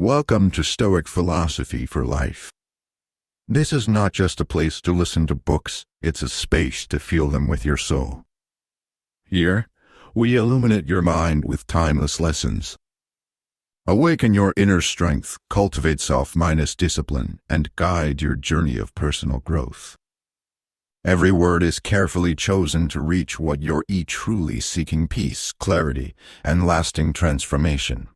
Welcome to Stoic Philosophy for Life. This is not just a place to listen to books, it's a space to feel them with your soul. Here, we illuminate your mind with timeless lessons. Awaken your inner strength, cultivate self-minded discipline, and guide your journey of personal growth. Every word is carefully chosen to reach what you're truly seeking: peace, clarity, and lasting transformation.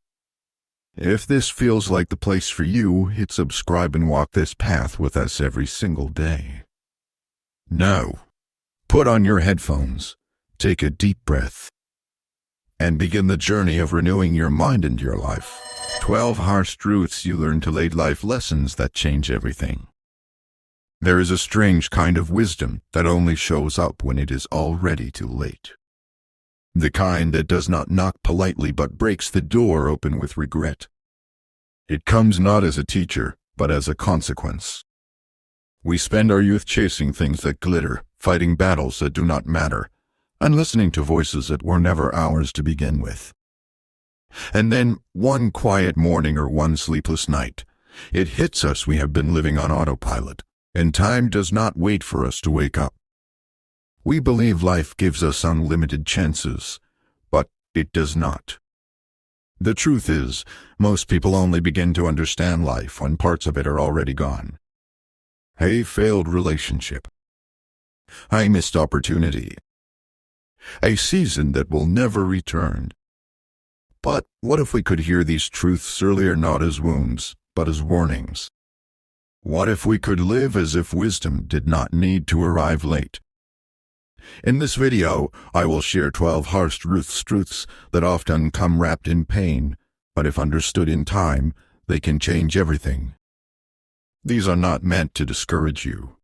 If this feels like the place for you, hit subscribe and walk this path with us every single day. Now, put on your headphones, take a deep breath, and begin the journey of renewing your mind and your life. 12 harsh truths you learn to lead, life lessons that change everything. There is a strange kind of wisdom that only shows up when it is already too late. The kind that does not knock politely but breaks the door open with regret. It comes not as a teacher, but as a consequence. We spend our youth chasing things that glitter, fighting battles that do not matter, and listening to voices that were never ours to begin with. And then, one quiet morning or one sleepless night, it hits us: we have been living on autopilot, and time does not wait for us to wake up. We believe life gives us unlimited chances, but it does not. The truth is, most people only begin to understand life when parts of it are already gone. A failed relationship. A missed opportunity. A season that will never return. But what if we could hear these truths earlier, not as wounds, but as warnings? What if we could live as if wisdom did not need to arrive late? In this video, I will share 12 harsh truths that often come wrapped in pain, but if understood in time, they can change everything. These are not meant to discourage you.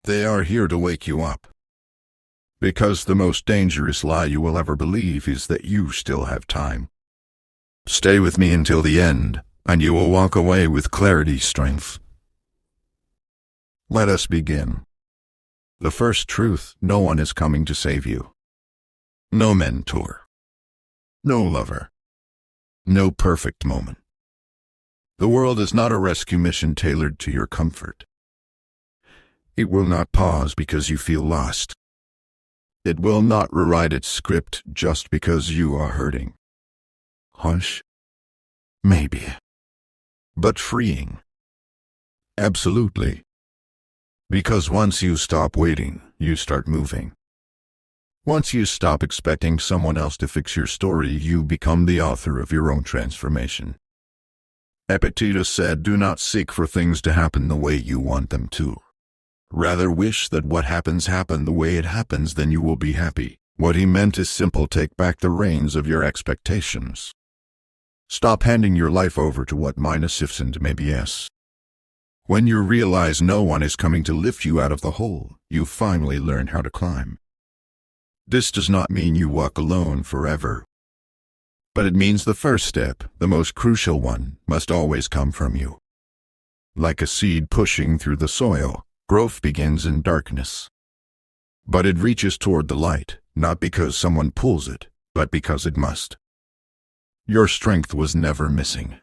They are here to wake you up. Because the most dangerous lie you will ever believe is that you still have time. Stay with me until the end, and you will walk away with clarity, strength. Let us begin. The first truth: no one is coming to save you. No mentor. No lover. No perfect moment. The world is not a rescue mission tailored to your comfort. It will not pause because you feel lost. It will not rewrite its script just because you are hurting. Hush? Maybe. But freeing. Absolutely. Because once you stop waiting, you start moving. Once you stop expecting someone else to fix your story, you become the author of your own transformation. Epictetus said, "Do not seek for things to happen the way you want them to. Rather wish that what happens happen the way it happens, then you will be happy." What he meant is simple: take back the reins of your expectations. Stop handing your life over to what minus ifs and maybes. When you realize no one is coming to lift you out of the hole, you finally learn how to climb. This does not mean you walk alone forever. But it means the first step, the most crucial one, must always come from you. Like a seed pushing through the soil, growth begins in darkness. But it reaches toward the light, not because someone pulls it, but because it must. Your strength was never missing.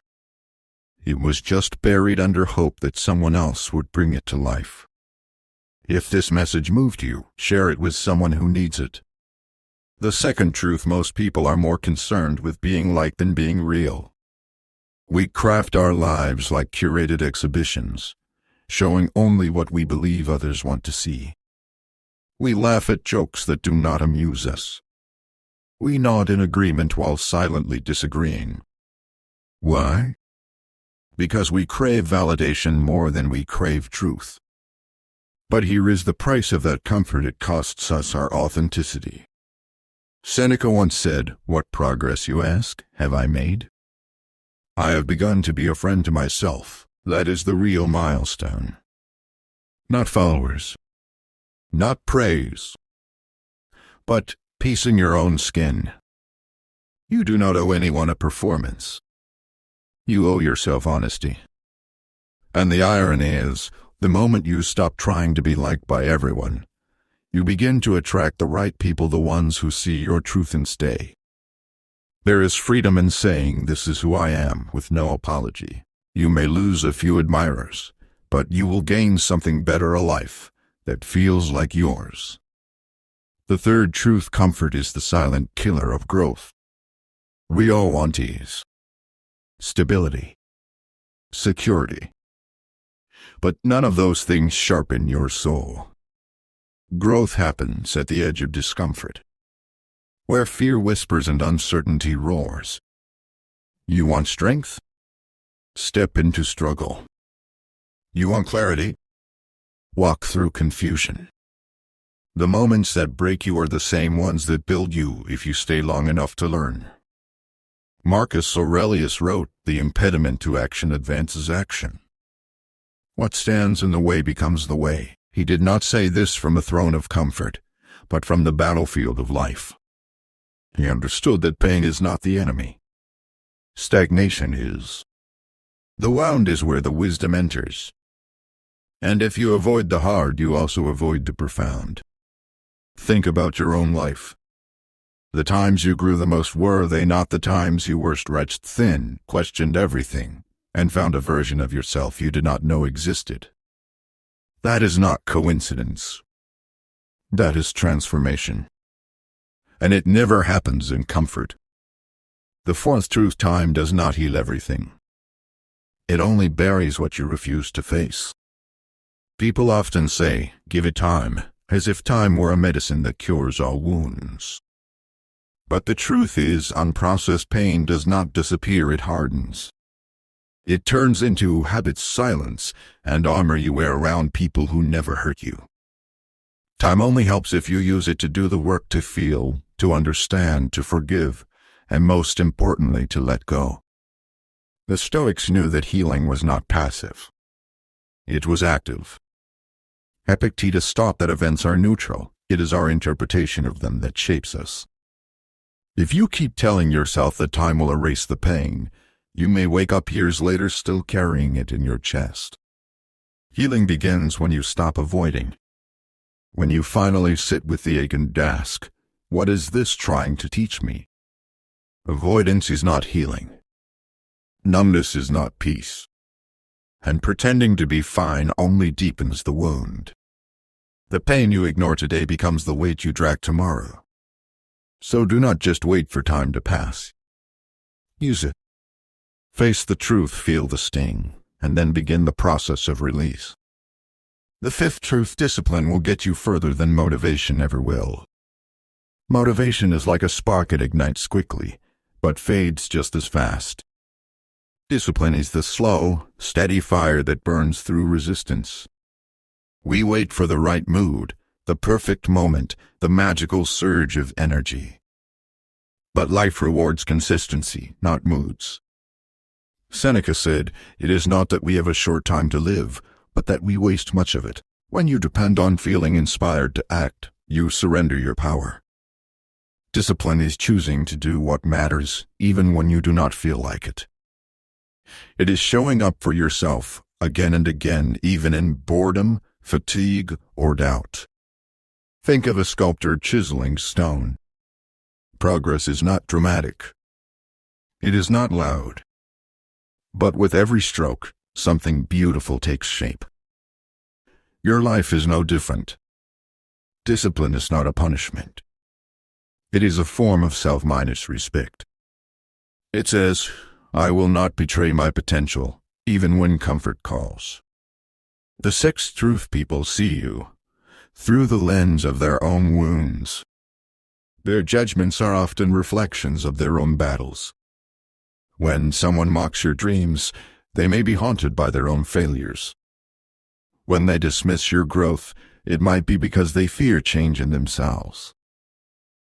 It was just buried under hope that someone else would bring it to life. If this message moved you, share it with someone who needs it. The second truth: most people are more concerned with being liked than being real. We craft our lives like curated exhibitions, showing only what we believe others want to see. We laugh at jokes that do not amuse us. We nod in agreement while silently disagreeing. Why? Because we crave validation more than we crave truth. But here is the price of that comfort: it costs us our authenticity. Seneca once said, "What progress, you ask, have I made? I have begun to be a friend to myself." That is the real milestone. Not followers. Not praise. But peace in your own skin. You do not owe anyone a performance. You owe yourself honesty. And the irony is, the moment you stop trying to be liked by everyone, you begin to attract the right people, the ones who see your truth and stay. There is freedom in saying this is who I am with no apology. You may lose a few admirers, but you will gain something better, a life that feels like yours. The third truth: comfort is the silent killer of growth. We all want ease, stability, security. But none of those things sharpen your soul. Growth happens at the edge of discomfort, where fear whispers and uncertainty roars. You want strength? Step into struggle. You want clarity? Walk through confusion. The moments that break you are the same ones that build you if you stay long enough to learn. Marcus Aurelius wrote, "The impediment to action advances action. What stands in the way becomes the way." He did not say this from a throne of comfort, but from the battlefield of life. He understood that pain is not the enemy. Stagnation is. The wound is where the wisdom enters. And if you avoid the hard, you also avoid the profound. Think about your own life. The times you grew the most, were they not the times you were stretched thin, questioned everything, and found a version of yourself you did not know existed? That is not coincidence. That is transformation. And it never happens in comfort. The fourth truth: time does not heal everything. It only buries what you refuse to face. People often say, "Give it time," as if time were a medicine that cures all wounds. But the truth is, unprocessed pain does not disappear, it hardens. It turns into habit, silence, and armor you wear around people who never hurt you. Time only helps if you use it to do the work, to feel, to understand, to forgive, and most importantly, to let go. The Stoics knew that healing was not passive. It was active. Epictetus taught that events are neutral. It is our interpretation of them that shapes us. If you keep telling yourself that time will erase the pain, you may wake up years later still carrying it in your chest. Healing begins when you stop avoiding. When you finally sit with the ache and ask, "What is this trying to teach me?" Avoidance is not healing. Numbness is not peace. And pretending to be fine only deepens the wound. The pain you ignore today becomes the weight you drag tomorrow. So do not just wait for time to pass. Use it. Face the truth, feel the sting, and then begin the process of release. The fifth truth: discipline will get you further than motivation ever will. Motivation is like a spark, it ignites quickly, but fades just as fast. Discipline is the slow, steady fire that burns through resistance. We wait for the right mood, the perfect moment, the magical surge of energy. But life rewards consistency, not moods. Seneca said, "It is not that we have a short time to live, but that we waste much of it." When you depend on feeling inspired to act, you surrender your power. Discipline is choosing to do what matters, even when you do not feel like it. It is showing up for yourself, again and again, even in boredom, fatigue, or doubt. Think of a sculptor chiseling stone. Progress is not dramatic. It is not loud. But with every stroke, something beautiful takes shape. Your life is no different. Discipline is not a punishment. It is a form of self-respect. It says, "I will not betray my potential, even when comfort calls." The sixth truth: people see you through the lens of their own wounds. Their judgments are often reflections of their own battles. When someone mocks your dreams, they may be haunted by their own failures. When they dismiss your growth, it might be because they fear change in themselves.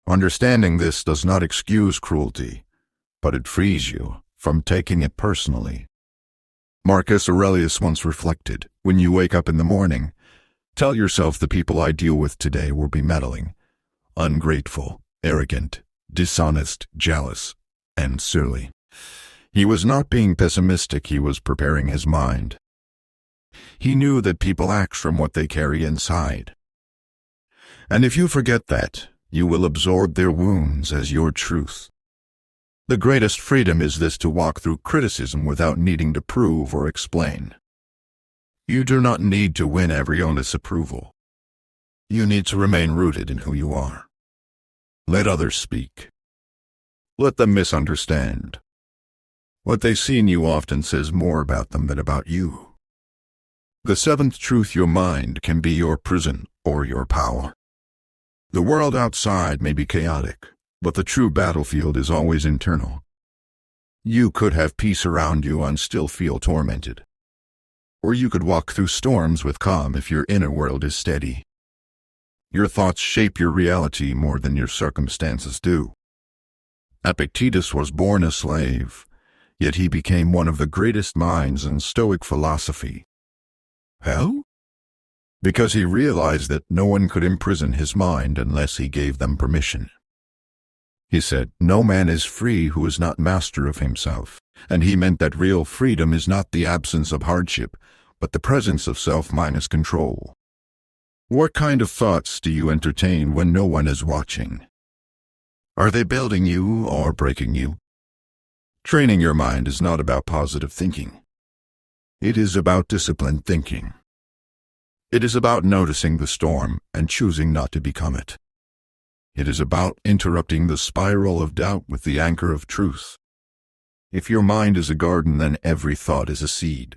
Understanding this does not excuse cruelty, but it frees you from taking it personally. Marcus Aurelius once reflected, "When you wake up in the morning, tell yourself the people I deal with today will be meddling, ungrateful, arrogant, dishonest, jealous, and surly." He was not being pessimistic, he was preparing his mind. He knew that people act from what they carry inside. And if you forget that, you will absorb their wounds as your truth. The greatest freedom is this: to walk through criticism without needing to prove or explain. You do not need to win everyone's approval. You need to remain rooted in who you are. Let others speak. Let them misunderstand. What they see in you often says more about them than about you. The seventh truth: your mind can be your prison or your power. The world outside may be chaotic, but the true battlefield is always internal. You could have peace around you and still feel tormented. Or you could walk through storms with calm if your inner world is steady. Your thoughts shape your reality more than your circumstances do. Epictetus was born a slave, yet he became one of the greatest minds in Stoic philosophy. How? Because he realized that no one could imprison his mind unless he gave them permission. He said, "No man is free who is not master of himself," and he meant that real freedom is not the absence of hardship, but the presence of self minus control. What kind of thoughts do you entertain when no one is watching? Are they building you or breaking you? Training your mind is not about positive thinking. It is about disciplined thinking. It is about noticing the storm and choosing not to become it. It is about interrupting the spiral of doubt with the anchor of truth. If your mind is a garden, then every thought is a seed.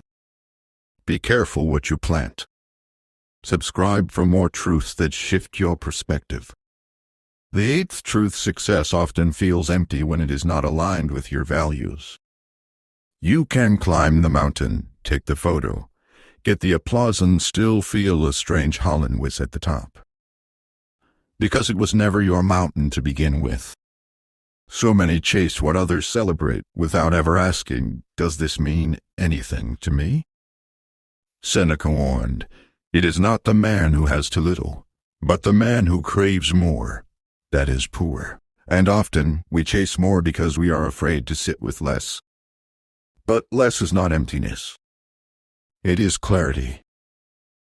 Be careful what you plant. Subscribe for more truths that shift your perspective. The eighth truth: success often feels empty when it is not aligned with your values. You can climb the mountain, take the photo, get the applause, and still feel a strange hollowness at the top. Because it was never your mountain to begin with. So many chase what others celebrate without ever asking, does this mean anything to me? Seneca warned, "It is not the man who has too little, but the man who craves more, that is poor." And often we chase more because we are afraid to sit with less. But less is not emptiness. It is clarity.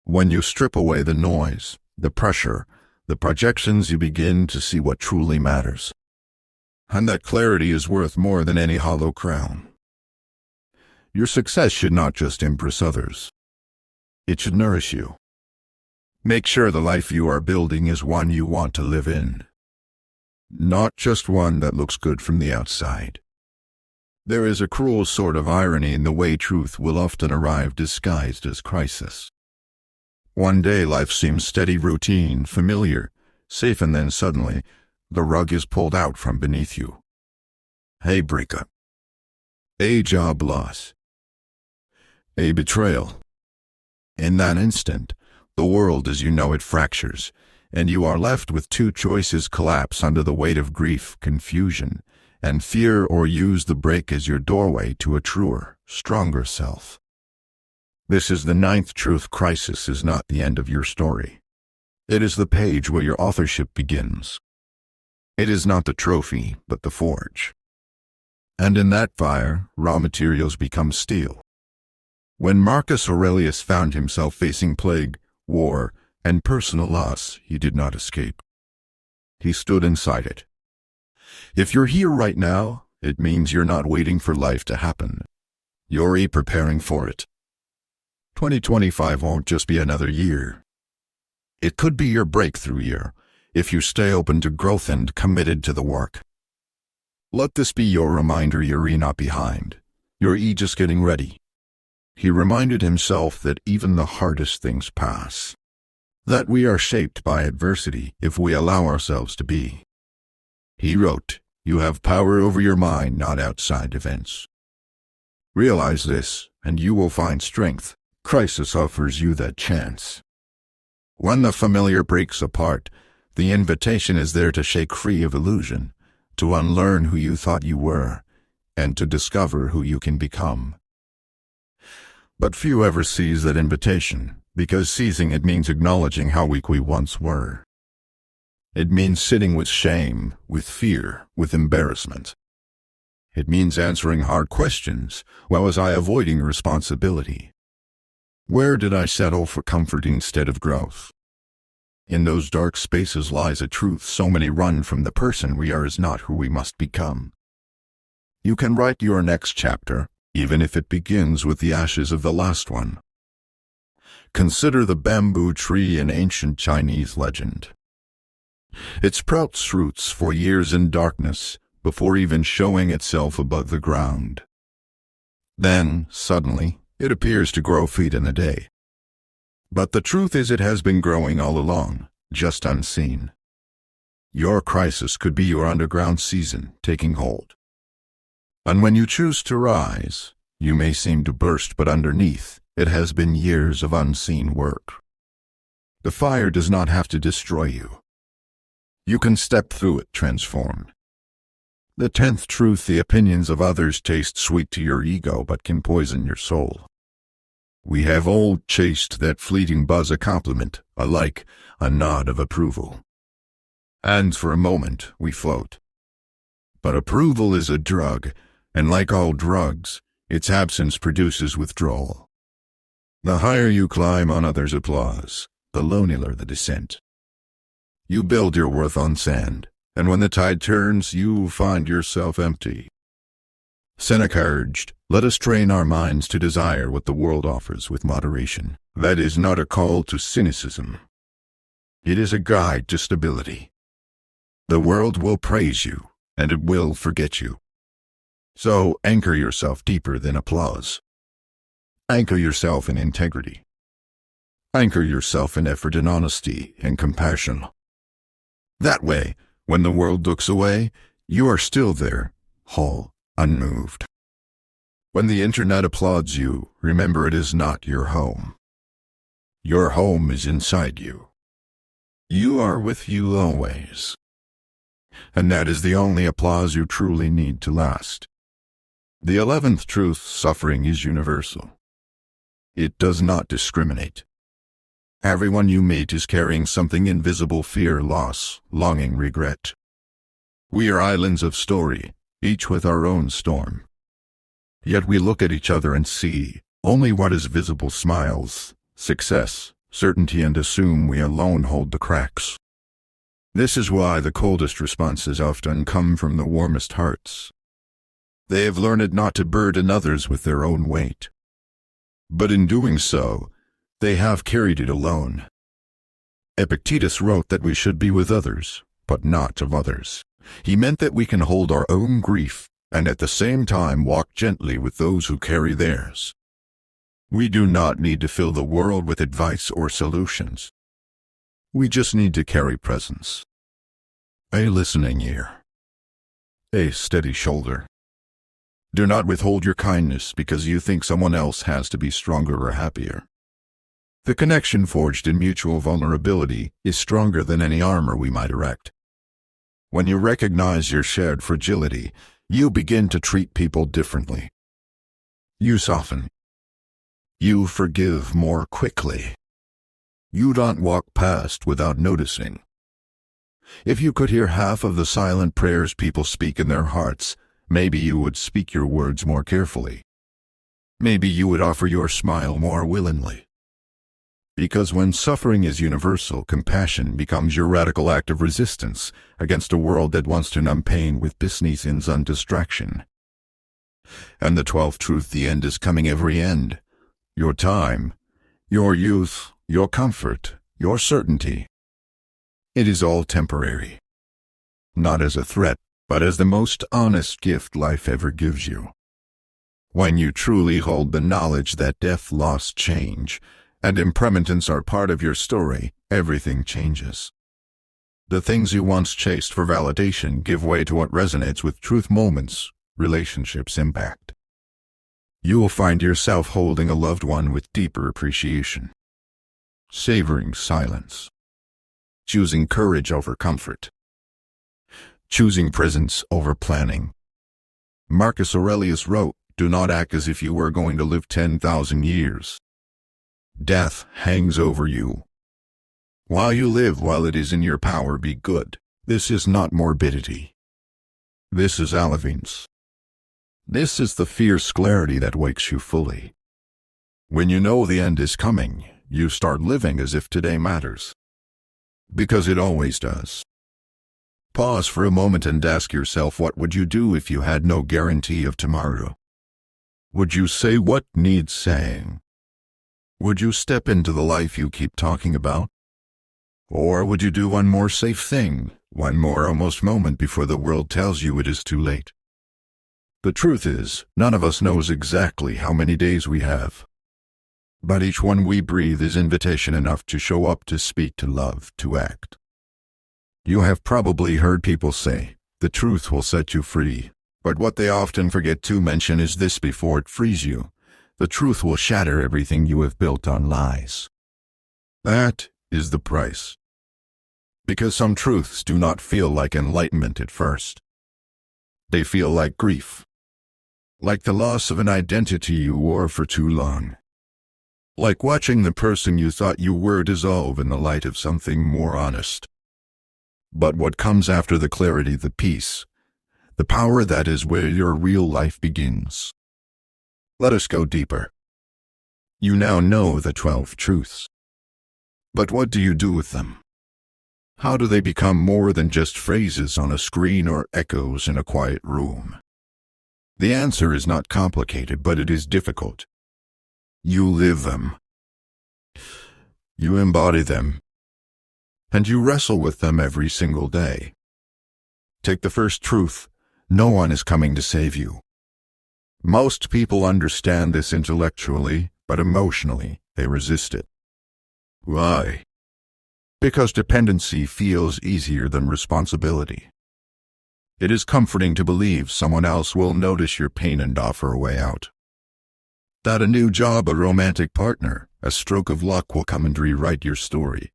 When you strip away the noise, the pressure, the projections, you begin to see what truly matters. And that clarity is worth more than any hollow crown. Your success should not just impress others. It should nourish you. Make sure the life you are building is one you want to live in. Not just one that looks good from the outside. There is a cruel sort of irony in the way truth will often arrive disguised as crisis. One day life seems steady, routine, familiar, safe, and then suddenly, the rug is pulled out from beneath you. A breakup. A job loss. A betrayal. In that instant, the world as you know it fractures, and you are left with two choices: collapse under the weight of grief, confusion, and fear, or use the break as your doorway to a truer, stronger self. This is the ninth truth: crisis is not the end of your story. It is the page where your authorship begins. It is not the trophy, but the forge. And in that fire, raw materials become steel. When Marcus Aurelius found himself facing plague, war, and personal loss, he did not escape. He stood inside it. If you're here right now, it means you're not waiting for life to happen. You're preparing for it. 2025 won't just be another year. It could be your breakthrough year, if you stay open to growth and committed to the work. Let this be your reminder you're not behind. You're just getting ready. He reminded himself that even the hardest things pass. That we are shaped by adversity if we allow ourselves to be. He wrote, "You have power over your mind, not outside events." Realize this, and you will find strength. Crisis offers you that chance. When the familiar breaks apart, the invitation is there to shake free of illusion, to unlearn who you thought you were, and to discover who you can become. But few ever seize that invitation, because seizing it means acknowledging how weak we once were. It means sitting with shame, with fear, with embarrassment. It means answering hard questions. Why was I avoiding responsibility? Where did I settle for comfort instead of growth? In those dark spaces lies a truth so many run from. The person we are is not who we must become. You can write your next chapter, even if it begins with the ashes of the last one. Consider the bamboo tree in ancient Chinese legend. It sprouts roots for years in darkness before even showing itself above the ground. Then, suddenly, it appears to grow feet in a day. But the truth is it has been growing all along, just unseen. Your crisis could be your underground season taking hold. And when you choose to rise, you may seem to burst, but underneath, it has been years of unseen work. The fire does not have to destroy you. You can step through it transformed. The 10th truth: the opinions of others taste sweet to your ego but can poison your soul. We have all chased that fleeting buzz, a compliment, a like, a nod of approval. And for a moment, we float. But approval is a drug, and like all drugs, its absence produces withdrawal. The higher you climb on others' applause, the lonelier the descent. You build your worth on sand, and when the tide turns, you find yourself empty. Seneca urged, "Let us train our minds to desire what the world offers with moderation." That is not a call to cynicism. It is a guide to stability. The world will praise you, and it will forget you. So anchor yourself deeper than applause. Anchor yourself in integrity. Anchor yourself in effort and honesty and compassion. That way, when the world looks away, you are still there, whole, unmoved. When the internet applauds you, remember it is not your home. Your home is inside you. You are with you always. And that is the only applause you truly need to last. The 11th truth: suffering is universal. It does not discriminate. Everyone you meet is carrying something invisible: fear, loss, longing, regret. We are islands of story, each with our own storm. Yet we look at each other and see only what is visible: smiles, success, certainty, and assume we alone hold the cracks. This is why the coldest responses often come from the warmest hearts. They have learned not to burden others with their own weight. But in doing so, they have carried it alone. Epictetus wrote that we should be with others, but not of others. He meant that we can hold our own grief, and at the same time walk gently with those who carry theirs. We do not need to fill the world with advice or solutions. We just need to carry presence. A listening ear. A steady shoulder. Do not withhold your kindness because you think someone else has to be stronger or happier. The connection forged in mutual vulnerability is stronger than any armor we might erect. When you recognize your shared fragility, you begin to treat people differently. You soften. You forgive more quickly. You don't walk past without noticing. If you could hear half of the silent prayers people speak in their hearts, maybe you would speak your words more carefully. Maybe you would offer your smile more willingly. Because when suffering is universal, compassion becomes your radical act of resistance against a world that wants to numb pain with business and distraction. And the 12th truth: the end is coming. Every end. Your time, your youth, your comfort, your certainty. It is all temporary. Not as a threat, but as the most honest gift life ever gives you. When you truly hold the knowledge that death, loss, change, and impermanence are part of your story, everything changes. The things you once chased for validation give way to what resonates with truth: moments, relationships, impact. You will find yourself holding a loved one with deeper appreciation. Savoring silence. Choosing courage over comfort. Choosing presence over planning. Marcus Aurelius wrote, "Do not act as if you were going to live 10,000 years. Death hangs over you. While you live, while it is in your power, be good." This is not morbidity. This is alevins. This is the fierce clarity that wakes you fully. When you know the end is coming, you start living as if today matters. Because it always does. Pause for a moment and ask yourself, what would you do if you had no guarantee of tomorrow? Would you say what needs saying? Would you step into the life you keep talking about? Or would you do one more safe thing, one more almost moment before the world tells you it is too late? The truth is, none of us knows exactly how many days we have. But each one we breathe is invitation enough to show up, to speak, to love, to act. You have probably heard people say, the truth will set you free, but what they often forget to mention is this: before it frees you, the truth will shatter everything you have built on lies. That is the price. Because some truths do not feel like enlightenment at first. They feel like grief. Like the loss of an identity you wore for too long. Like watching the person you thought you were dissolve in the light of something more honest. But what comes after the clarity, the peace, the power, that is where your real life begins. Let us go deeper. You now know the 12 truths. But what do you do with them? How do they become more than just phrases on a screen or echoes in a quiet room? The answer is not complicated, but it is difficult. You live them. You embody them. And you wrestle with them every single day. Take the first truth: no one is coming to save you. Most people understand this intellectually, but emotionally, they resist it. Why? Because dependency feels easier than responsibility. It is comforting to believe someone else will notice your pain and offer a way out. That a new job, a romantic partner, a stroke of luck will come and rewrite your story.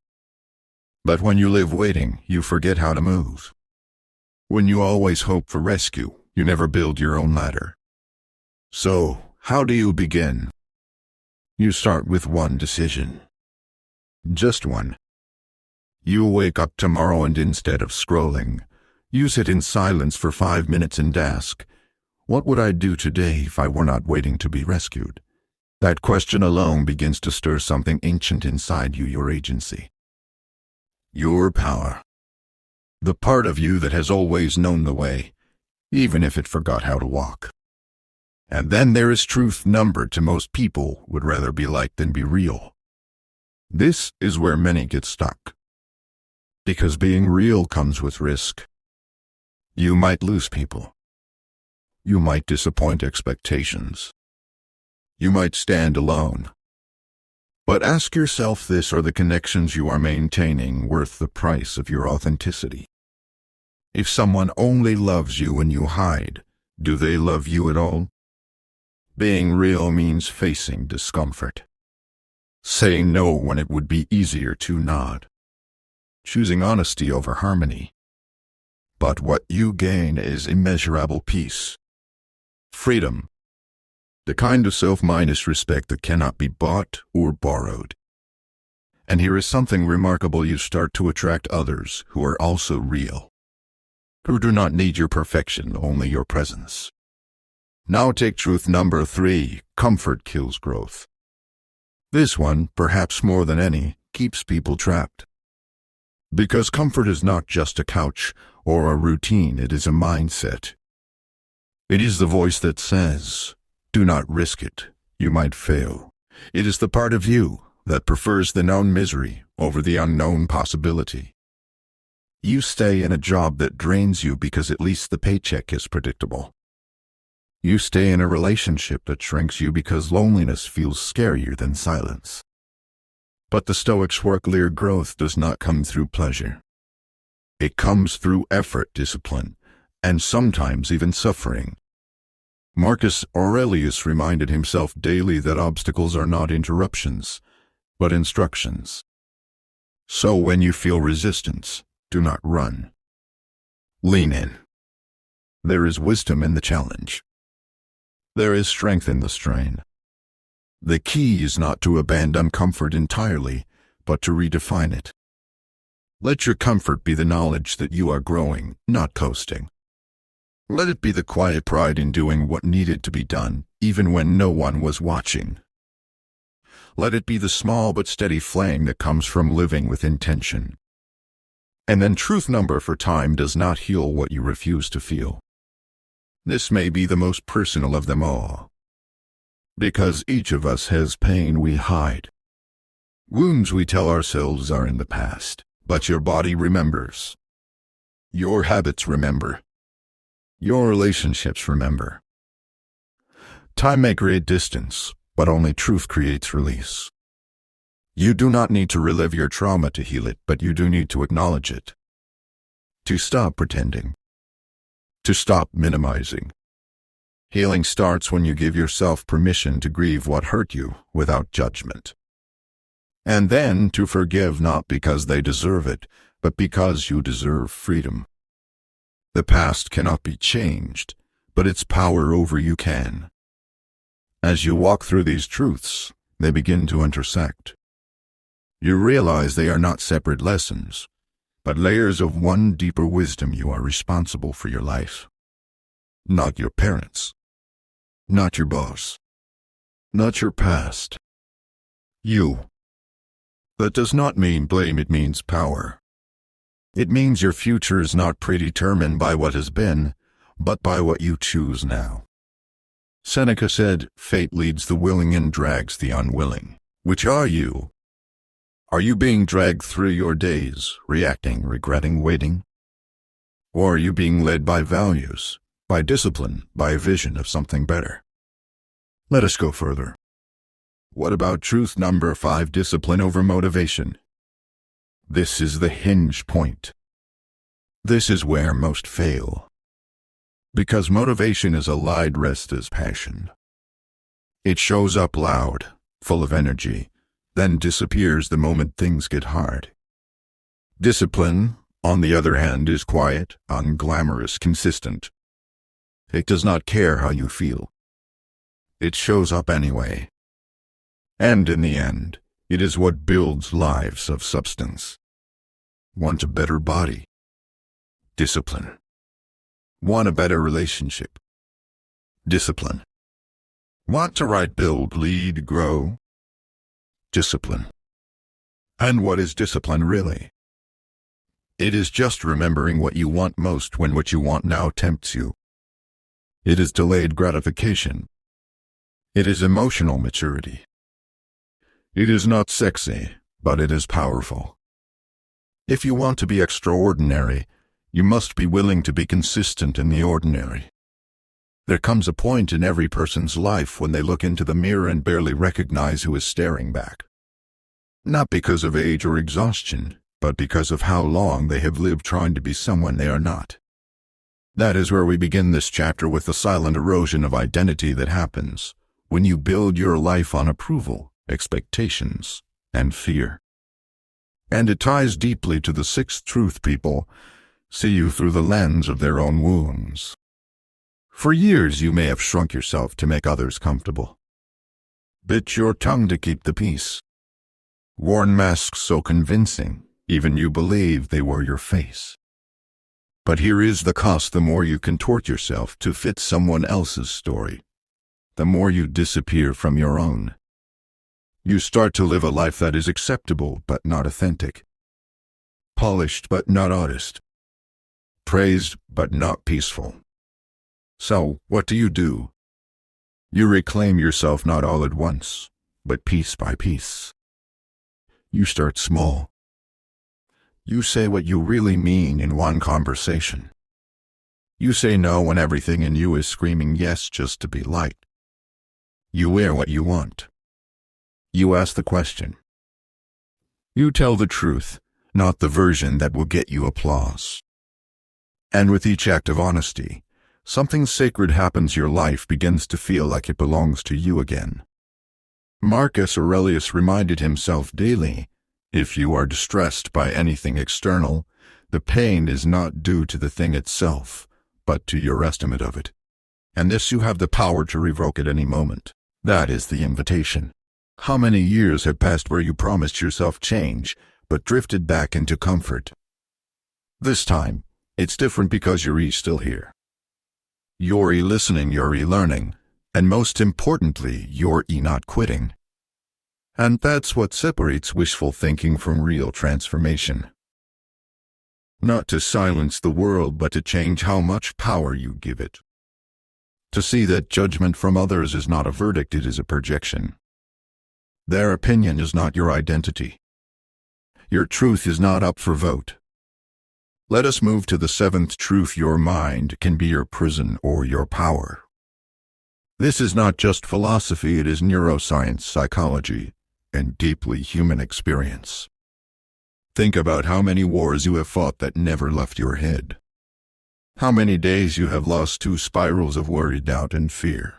But when you live waiting, you forget how to move. When you always hope for rescue, you never build your own ladder. So, how do you begin? You start with one decision. Just one. You wake up tomorrow and instead of scrolling, you sit in silence for 5 minutes and ask, what would I do today if I were not waiting to be rescued? That question alone begins to stir something ancient inside you, your agency. Your power. The part of you that has always known the way, even if it forgot how to walk. And then there is truth number 2. Most people would rather be liked than be real. This is where many get stuck. Because being real comes with risk. You might lose people. You might disappoint expectations. You might stand alone. But ask yourself this: are the connections you are maintaining worth the price of your authenticity? If someone only loves you when you hide, do they love you at all? Being real means facing discomfort. Saying no when it would be easier to nod. Choosing honesty over harmony. But what you gain is immeasurable peace. Freedom. The kind of self-minus respect that cannot be bought or borrowed. And here is something remarkable: you start to attract others who are also real. Who do not need your perfection, only your presence. Now take truth number 3, comfort kills growth. This one, perhaps more than any, keeps people trapped. Because comfort is not just a couch or a routine, it is a mindset. It is the voice that says, do not risk it, you might fail. It is the part of you that prefers the known misery over the unknown possibility. You stay in a job that drains you because at least the paycheck is predictable. You stay in a relationship that shrinks you because loneliness feels scarier than silence. But the Stoics were clear: growth does not come through pleasure. It comes through effort, discipline, and sometimes even suffering. Marcus Aurelius reminded himself daily that obstacles are not interruptions, but instructions. So when you feel resistance, do not run. Lean in. There is wisdom in the challenge. There is strength in the strain. The key is not to abandon comfort entirely, but to redefine it. Let your comfort be the knowledge that you are growing, not coasting. Let it be the quiet pride in doing what needed to be done, even when no one was watching. Let it be the small but steady flame that comes from living with intention. And then truth number 4, time does not heal what you refuse to feel. This may be the most personal of them all, because each of us has pain we hide. Wounds we tell ourselves are in the past, but your body remembers. Your habits remember. Your relationships remember. Time may create distance, but only truth creates release. You do not need to relive your trauma to heal it, but you do need to acknowledge it. To stop pretending. To stop minimizing. Healing starts when you give yourself permission to grieve what hurt you without judgment. And then to forgive not because they deserve it, but because you deserve freedom. The past cannot be changed, but its power over you can. As you walk through these truths, they begin to intersect. You realize they are not separate lessons, but layers of one deeper wisdom. You are responsible for your life. Not your parents. Not your boss. Not your past. You. That does not mean blame, it means power. It means your future is not predetermined by what has been, but by what you choose now. Seneca said, "Fate leads the willing and drags the unwilling." Which are you? Are you being dragged through your days, reacting, regretting, waiting? Or are you being led by values, by discipline, by a vision of something better? Let us go further. What about truth number 5, discipline over motivation? This is the hinge point. This is where most fail. Because motivation is a lie dressed as passion. It shows up loud, full of energy, then disappears the moment things get hard. Discipline, on the other hand, is quiet, unglamorous, consistent. It does not care how you feel. It shows up anyway. And in the end, it is what builds lives of substance. Want a better body? Discipline. Want a better relationship? Discipline. Want to write, build, lead, grow? Discipline. And what is discipline really? It is just remembering what you want most when what you want now tempts you. It is delayed gratification. It is emotional maturity. It is not sexy, but it is powerful. If you want to be extraordinary, you must be willing to be consistent in the ordinary. There comes a point in every person's life when they look into the mirror and barely recognize who is staring back. Not because of age or exhaustion, but because of how long they have lived trying to be someone they are not. That is where we begin this chapter, with the silent erosion of identity that happens when you build your life on approval, expectations, and fear. And it ties deeply to the 6th truth: people see you through the lens of their own wounds. For years you may have shrunk yourself to make others comfortable. Bit your tongue to keep the peace. Worn masks so convincing, even you believe they were your face. But here is the cost: the more you contort yourself to fit someone else's story, the more you disappear from your own. You start to live a life that is acceptable but not authentic, polished but not honest, praised but not peaceful. So, what do? You reclaim yourself not all at once, but piece by piece. You start small. You say what you really mean in one conversation. You say no when everything in you is screaming yes just to be liked. You wear what you want. You ask the question. You tell the truth, not the version that will get you applause. And with each act of honesty, something sacred happens. Your life begins to feel like it belongs to you again. Marcus Aurelius reminded himself daily, if you are distressed by anything external, the pain is not due to the thing itself, but to your estimate of it. And this you have the power to revoke at any moment. That is the invitation. How many years have passed where you promised yourself change, but drifted back into comfort? This time, it's different because you're still here. You're listening, you're learning, and most importantly, you're not quitting. And that's what separates wishful thinking from real transformation. Not to silence the world, but to change how much power you give it. To see that judgment from others is not a verdict, it is a projection. Their opinion is not your identity. Your truth is not up for vote. Let us move to the seventh truth: your mind can be your prison or your power. This is not just philosophy, it is neuroscience, psychology, and deeply human experience. Think about how many wars you have fought that never left your head. How many days you have lost to spirals of worry, doubt, and fear.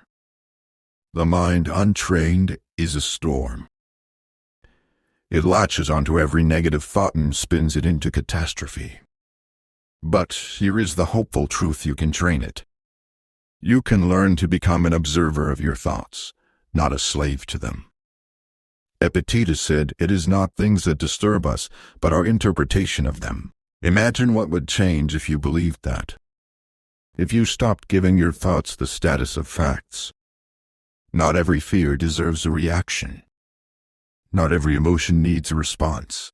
The mind untrained is a storm. It latches onto every negative thought and spins it into catastrophe. But here is the hopeful truth: you can train it. You can learn to become an observer of your thoughts, not a slave to them. Epictetus said, "It is not things that disturb us, but our interpretation of them." Imagine what would change if you believed that. If you stopped giving your thoughts the status of facts. Not every fear deserves a reaction. Not every emotion needs a response.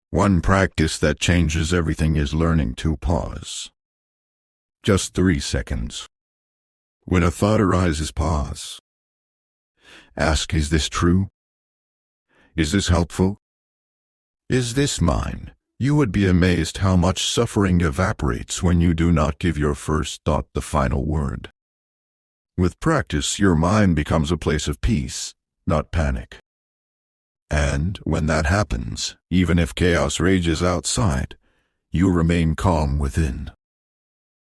One practice that changes everything is learning to pause. Just 3 seconds. When a thought arises, pause. Ask, is this true? Is this helpful? Is this mine? You would be amazed how much suffering evaporates when you do not give your first thought the final word. With practice, your mind becomes a place of peace, not panic. And when that happens, even if chaos rages outside, you remain calm within.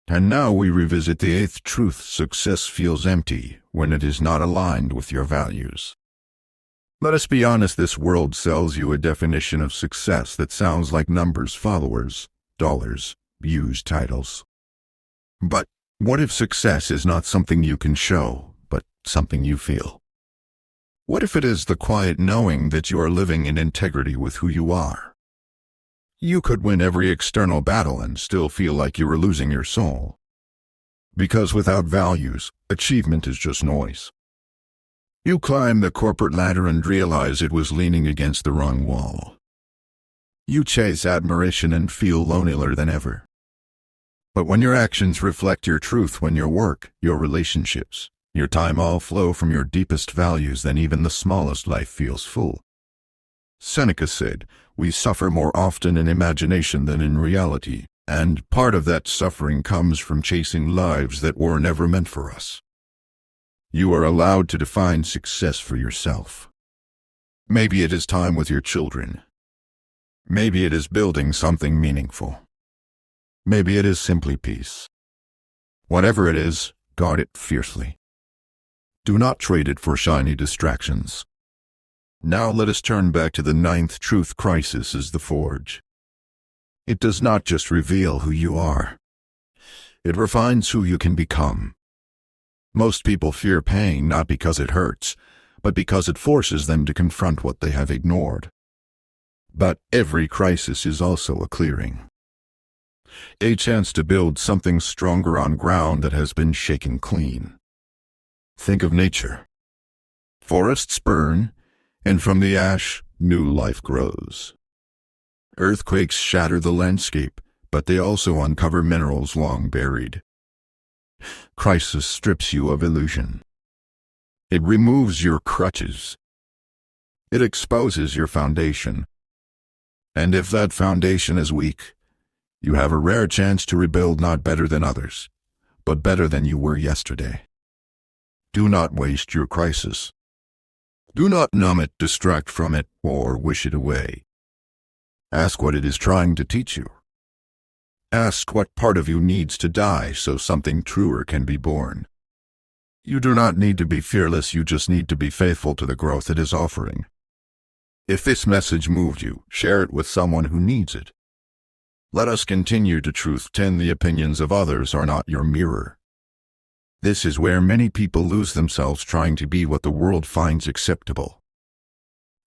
And now we revisit the eighth truth: success feels empty when it is not aligned with your values. Let us be honest, this world sells you a definition of success that sounds like numbers, followers, dollars, views, titles. But what if success is not something you can show, but something you feel? What if it is the quiet knowing that you are living in integrity with who you are? You could win every external battle and still feel like you were losing your soul. Because without values, achievement is just noise. You climb the corporate ladder and realize it was leaning against the wrong wall. You chase admiration and feel lonelier than ever. But when your actions reflect your truth, when your work, your relationships, your time all flow from your deepest values, then even the smallest life feels full. Seneca said, "We suffer more often in imagination than in reality, and part of that suffering comes from chasing lives that were never meant for us." You are allowed to define success for yourself. Maybe it is time with your children. Maybe it is building something meaningful. Maybe it is simply peace. Whatever it is, guard it fiercely. Do not trade it for shiny distractions. Now let us turn back to the ninth truth: crisis is the forge. It does not just reveal who you are. It refines who you can become. Most people fear pain not because it hurts, but because it forces them to confront what they have ignored. But every crisis is also a clearing. A chance to build something stronger on ground that has been shaken clean. Think of nature. Forests burn, and from the ash, new life grows. Earthquakes shatter the landscape, but they also uncover minerals long buried. Crisis strips you of illusion. It removes your crutches. It exposes your foundation. And if that foundation is weak, you have a rare chance to rebuild, not better than others, but better than you were yesterday. Do not waste your crisis. Do not numb it, distract from it, or wish it away. Ask what it is trying to teach you. Ask what part of you needs to die so something truer can be born. You do not need to be fearless, you just need to be faithful to the growth it is offering. If this message moved you, share it with someone who needs it. Let us continue to Truth 10. The opinions of others are not your mirror. This is where many people lose themselves trying to be what the world finds acceptable.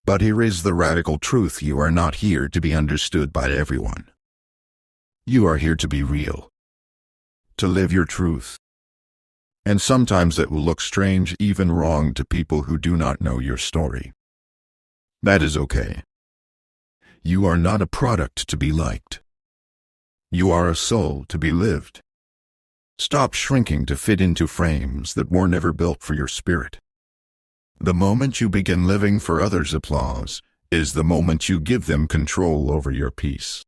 But here is the radical truth: you are not here to be understood by everyone. You are here to be real, to live your truth. And sometimes it will look strange, even wrong, to people who do not know your story. That is okay. You are not a product to be liked. You are a soul to be lived. Stop shrinking to fit into frames that were never built for your spirit. The moment you begin living for others' applause is the moment you give them control over your peace.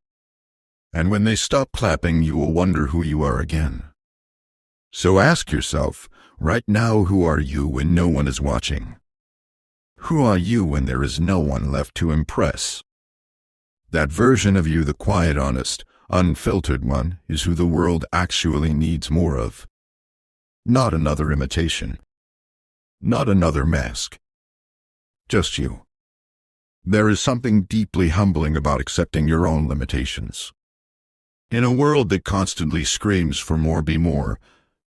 And when they stop clapping, you will wonder who you are again. So ask yourself, right now, who are you when no one is watching? Who are you when there is no one left to impress? That version of you, the quiet, honest, unfiltered one, is who the world actually needs more of. Not another imitation. Not another mask. Just you. There is something deeply humbling about accepting your own limitations. In a world that constantly screams for more, be more,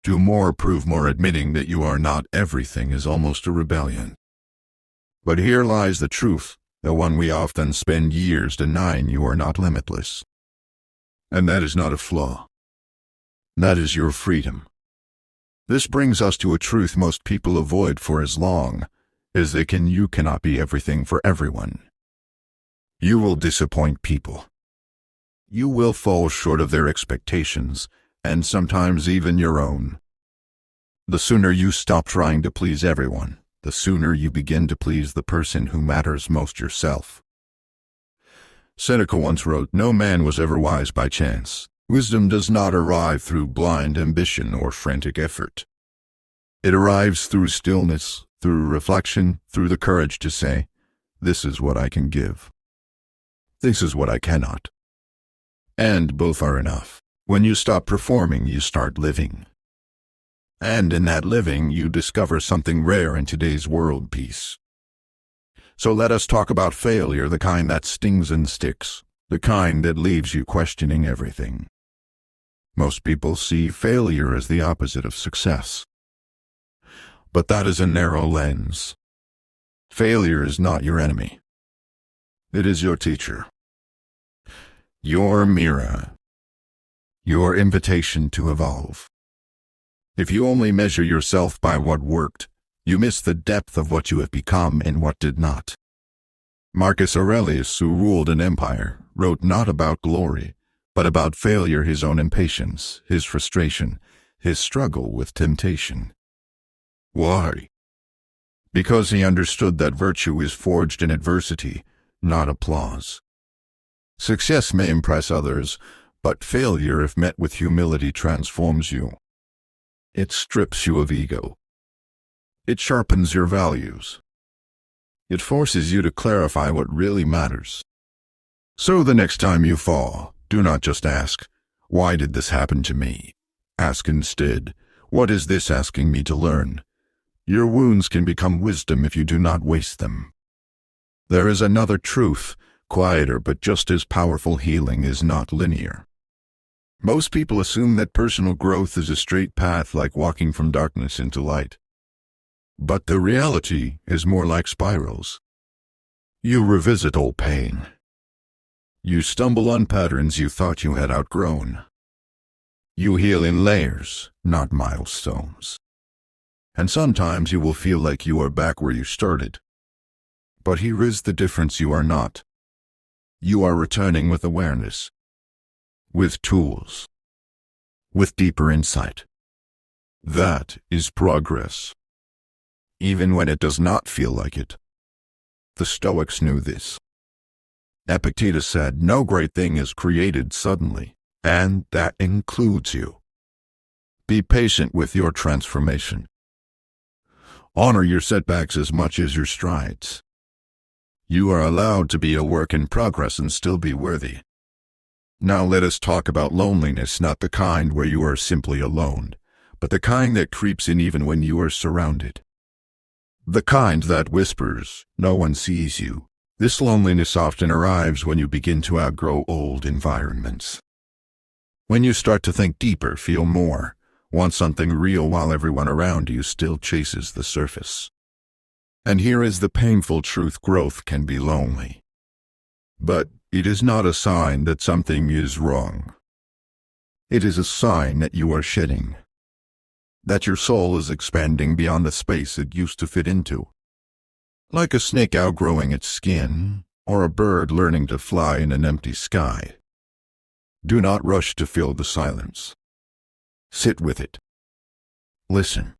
do more, prove more, admitting that you are not everything is almost a rebellion. But here lies the truth, the one we often spend years denying: you are not limitless. And that is not a flaw. That is your freedom. This brings us to a truth most people avoid for as long as they can. You cannot be everything for everyone. You will disappoint people. You will fall short of their expectations, and sometimes even your own. The sooner you stop trying to please everyone, the sooner you begin to please the person who matters most, yourself. Seneca once wrote, "No man was ever wise by chance. Wisdom does not arrive through blind ambition or frantic effort. It arrives through stillness, through reflection, through the courage to say, this is what I can give. This is what I cannot. And both are enough. When you stop performing, you start living. And in that living, you discover something rare in today's world: peace." So let us talk about failure, the kind that stings and sticks, the kind that leaves you questioning everything. Most people see failure as the opposite of success. But that is a narrow lens. Failure is not your enemy. It is your teacher. Your mirror. Your invitation to evolve. If you only measure yourself by what worked, you miss the depth of what you have become and what did not. Marcus Aurelius, who ruled an empire, wrote not about glory, but about failure, his own impatience, his frustration, his struggle with temptation. Why? Because he understood that virtue is forged in adversity, not applause. Success may impress others, but failure, if met with humility, transforms you. It strips you of ego. It sharpens your values. It forces you to clarify what really matters. So the next time you fall, do not just ask, "Why did this happen to me?" Ask instead, "What is this asking me to learn?" Your wounds can become wisdom if you do not waste them. There is another truth, quieter but just as powerful: healing is not linear. Most people assume that personal growth is a straight path, like walking from darkness into light. But the reality is more like spirals. You revisit old pain. You stumble on patterns you thought you had outgrown. You heal in layers, not milestones. And sometimes you will feel like you are back where you started. But here is the difference: you are not. You are returning with awareness, with tools, with deeper insight. That is progress. Even when it does not feel like it. The Stoics knew this. Epictetus said, "No great thing is created suddenly, and that includes you." Be patient with your transformation. Honor your setbacks as much as your strides. You are allowed to be a work in progress and still be worthy. Now let us talk about loneliness, not the kind where you are simply alone, but the kind that creeps in even when you are surrounded. The kind that whispers, "No one sees you." This loneliness often arrives when you begin to outgrow old environments. When you start to think deeper, feel more, want something real while everyone around you still chases the surface. And here is the painful truth: growth can be lonely. But it is not a sign that something is wrong. It is a sign that you are shedding. That your soul is expanding beyond the space it used to fit into. Like a snake outgrowing its skin, or a bird learning to fly in an empty sky. Do not rush to fill the silence. Sit with it. Listen.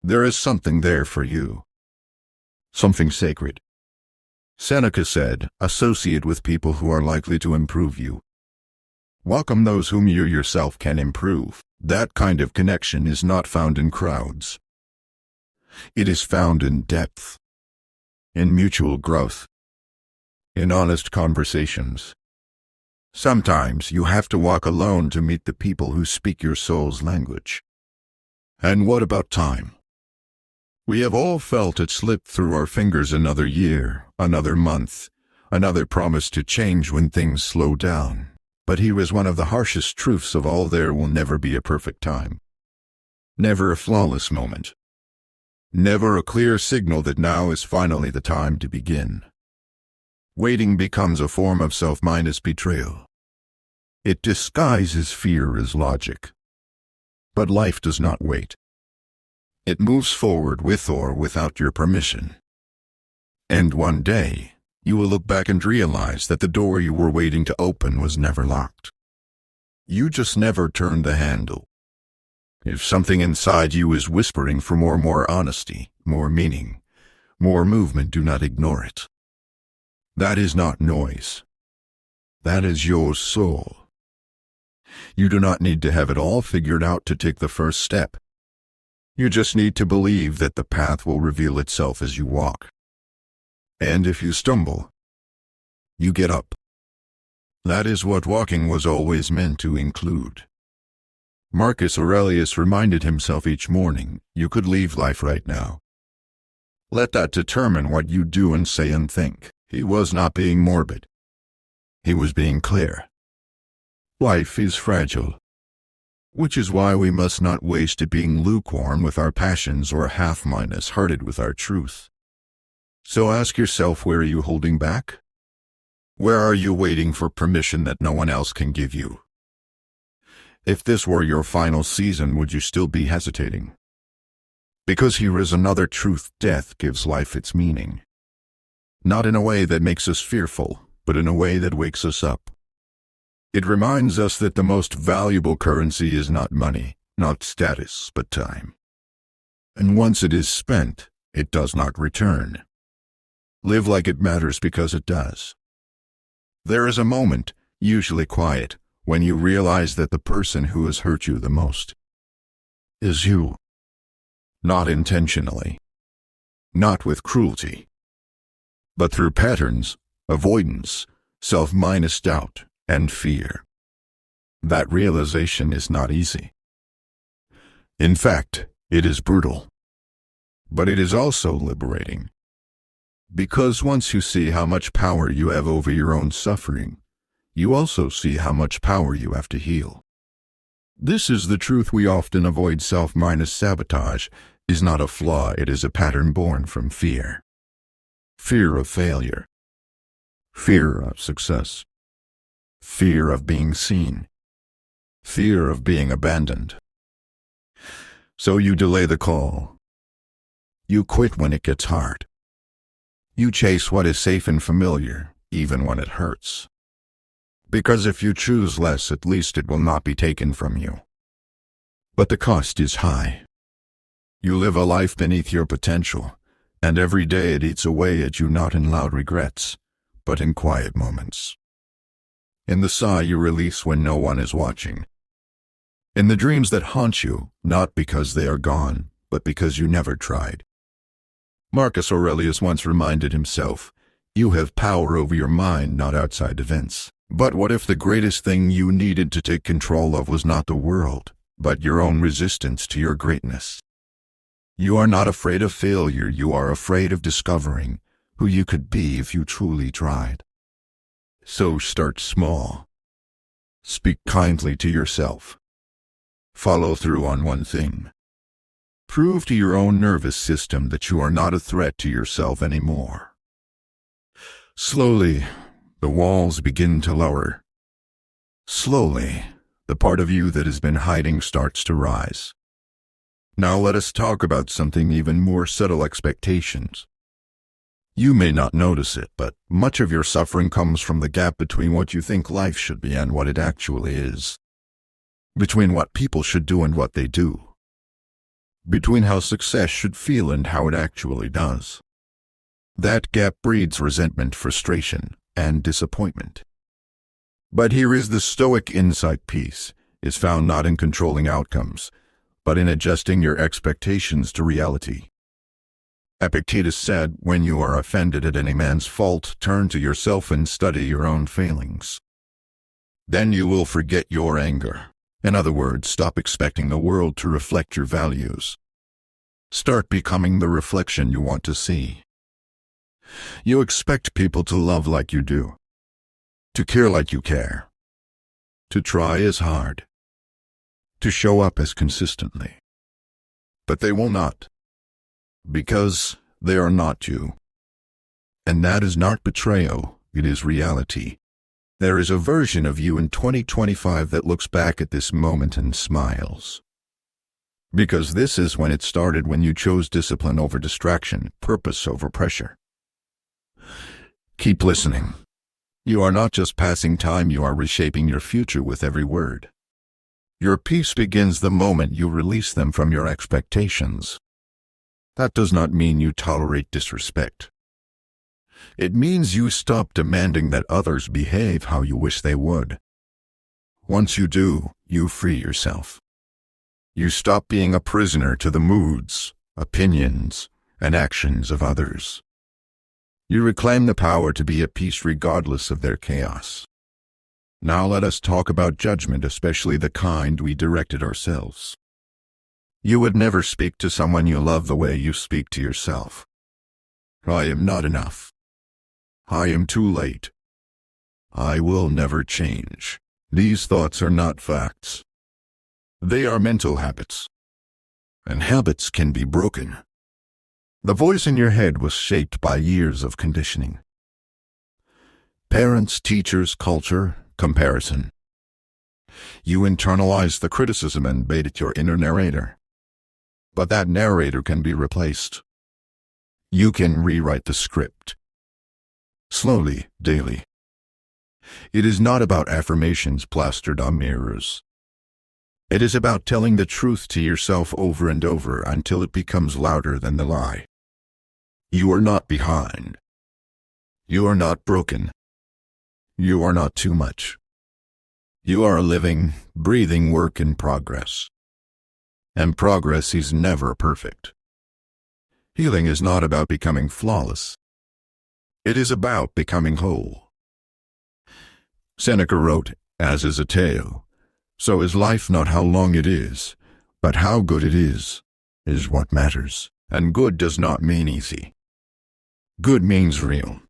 There is something there for you. Something sacred. Seneca said, associate with people who are likely to improve you. Welcome those whom you yourself can improve. That kind of connection is not found in crowds. It is found in depth, in mutual growth, in honest conversations. Sometimes you have to walk alone to meet the people who speak your soul's language. And what about time? We have all felt it slip through our fingers another year, another month, another promise to change when things slow down. But here is one of the harshest truths of all: there will never be a perfect time. Never a flawless moment. Never a clear signal that now is finally the time to begin. Waiting becomes a form of self-minus betrayal. It disguises fear as logic. But life does not wait. It moves forward with or without your permission. And one day, you will look back and realize that the door you were waiting to open was never locked. You just never turned the handle. If something inside you is whispering for more honesty, more meaning, more movement, do not ignore it. That is not noise. That is your soul. You do not need to have it all figured out to take the first step. You just need to believe that the path will reveal itself as you walk. And if you stumble, you get up. That is what walking was always meant to include. Marcus Aurelius reminded himself each morning, you could leave life right now. Let that determine what you do and say and think. He was not being morbid. He was being clear. Life is fragile. Which is why we must not waste it being lukewarm with our passions or half-hearted with our truth. So ask yourself, where are you holding back? Where are you waiting for permission that no one else can give you? If this were your final season, would you still be hesitating? Because here is another truth: death gives life its meaning. Not in a way that makes us fearful, but in a way that wakes us up. It reminds us that the most valuable currency is not money, not status, but time. And once it is spent, it does not return. Live like it matters, because it does. There is a moment, usually quiet, when you realize that the person who has hurt you the most is you. Not intentionally. Not with cruelty. But through patterns, avoidance, self-minus doubt, and fear. That realization is not easy. In fact, it is brutal. But it is also liberating. Because once you see how much power you have over your own suffering, you also see how much power you have to heal. This is the truth we often avoid. Self-minus sabotage is not a flaw, it is a pattern born from fear. Fear of failure. Fear of success. Fear of being seen. Fear of being abandoned. So you delay the call. You quit when it gets hard. You chase what is safe and familiar, even when it hurts. Because if you choose less, at least it will not be taken from you. But the cost is high. You live a life beneath your potential, and every day it eats away at you, not in loud regrets, but in quiet moments. In the sigh you release when no one is watching. In the dreams that haunt you, not because they are gone, but because you never tried. Marcus Aurelius once reminded himself, you have power over your mind, not outside events. But what if the greatest thing you needed to take control of was not the world, but your own resistance to your greatness? You are not afraid of failure, you are afraid of discovering who you could be if you truly tried. So start small. Speak kindly to yourself. Follow through on one thing. Prove to your own nervous system that you are not a threat to yourself anymore. Slowly, the walls begin to lower. Slowly, the part of you that has been hiding starts to rise. Now let us talk about something even more subtle: expectations. You may not notice it, but much of your suffering comes from the gap between what you think life should be and what it actually is. Between what people should do and what they do. Between how success should feel and how it actually does. That gap breeds resentment, frustration, and disappointment. But here is the Stoic insight: peace is found not in controlling outcomes, but in adjusting your expectations to reality. Epictetus said, "When you are offended at any man's fault, turn to yourself and study your own failings. Then you will forget your anger." In other words, stop expecting the world to reflect your values. Start becoming the reflection you want to see. You expect people to love like you do, to care like you care, to try as hard, to show up as consistently. But they will not, because they are not you. And that is not betrayal, it is reality. There is a version of you in 2025 that looks back at this moment and smiles. Because this is when it started, when you chose discipline over distraction, purpose over pressure. Keep listening. You are not just passing time, you are reshaping your future with every word. Your peace begins the moment you release them from your expectations. That does not mean you tolerate disrespect. It means you stop demanding that others behave how you wish they would. Once you do, you free yourself. You stop being a prisoner to the moods, opinions, and actions of others. You reclaim the power to be at peace regardless of their chaos. Now let us talk about judgment, especially the kind we direct at ourselves. You would never speak to someone you love the way you speak to yourself. I am not enough. I am too late. I will never change. These thoughts are not facts. They are mental habits. And habits can be broken. The voice in your head was shaped by years of conditioning. Parents, teachers, culture, comparison. You internalize the criticism and made it your inner narrator. But that narrator can be replaced. You can rewrite the script. Slowly, daily. It is not about affirmations plastered on mirrors. It is about telling the truth to yourself over and over until it becomes louder than the lie. You are not behind. You are not broken. You are not too much. You are a living, breathing work in progress. And progress is never perfect. Healing is not about becoming flawless. It is about becoming whole. Seneca wrote, "As is a tale, so is life. Not how long it is, but how good it is what matters." And good does not mean easy. Good means real.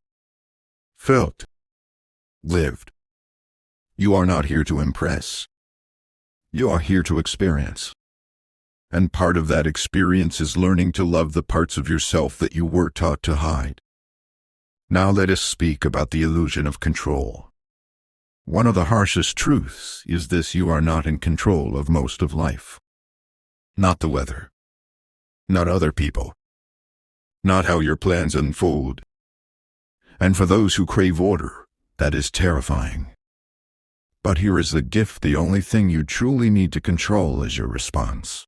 Felt. Lived. You are not here to impress. You are here to experience. And part of that experience is learning to love the parts of yourself that you were taught to hide. Now let us speak about the illusion of control. One of the harshest truths is this: you are not in control of most of life. Not the weather. Not other people. Not how your plans unfold. And for those who crave order, that is terrifying. But here is the gift: the only thing you truly need to control is your response.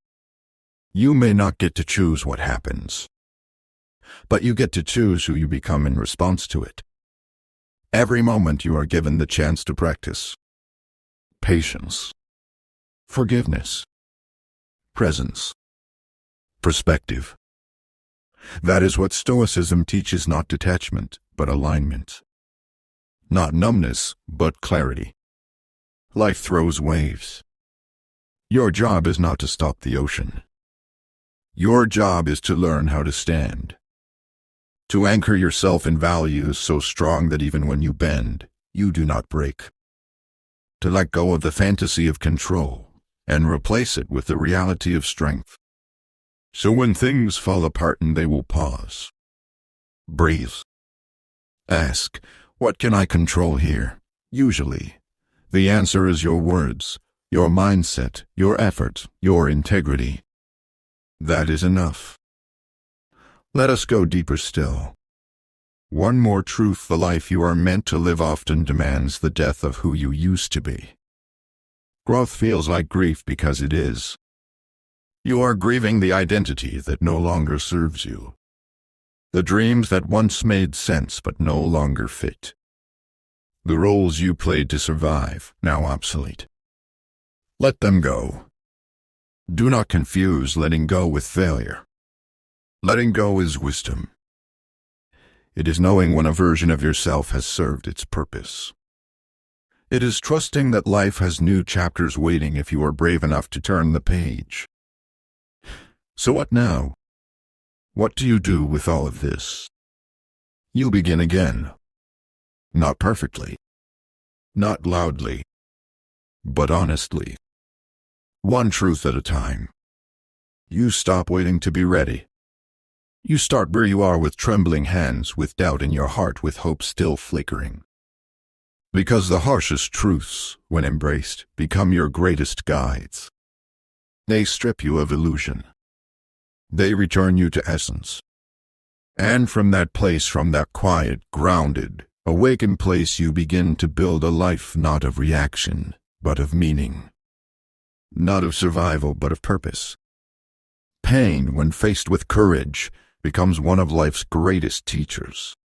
You may not get to choose what happens, but you get to choose who you become in response to it. Every moment you are given the chance to practice patience, forgiveness, presence, perspective. That is what Stoicism teaches: not detachment, but alignment. Not numbness, but clarity. Life throws waves. Your job is not to stop the ocean. Your job is to learn how to stand. To anchor yourself in values so strong that even when you bend, you do not break. To let go of the fantasy of control and replace it with the reality of strength. So when things fall apart and they will pause, breathe. Ask, what can I control here? Usually, the answer is your words, your mindset, your effort, your integrity. That is enough. Let us go deeper still. One more truth: the life you are meant to live often demands the death of who you used to be. Growth feels like grief because it is. You are grieving the identity that no longer serves you. The dreams that once made sense but no longer fit. The roles you played to survive, now obsolete. Let them go. Do not confuse letting go with failure. Letting go is wisdom. It is knowing when a version of yourself has served its purpose. It is trusting that life has new chapters waiting if you are brave enough to turn the page. So what now? What do you do with all of this? You begin again. Not perfectly. Not loudly. But honestly. One truth at a time. You stop waiting to be ready. You start where you are, with trembling hands, with doubt in your heart, with hope still flickering. Because the harshest truths, when embraced, become your greatest guides. They strip you of illusion. They return you to essence. And from that place, from that quiet, grounded, awakened place, you begin to build a life not of reaction, but of meaning. Not of survival, but of purpose. Pain, when faced with courage, becomes one of life's greatest teachers.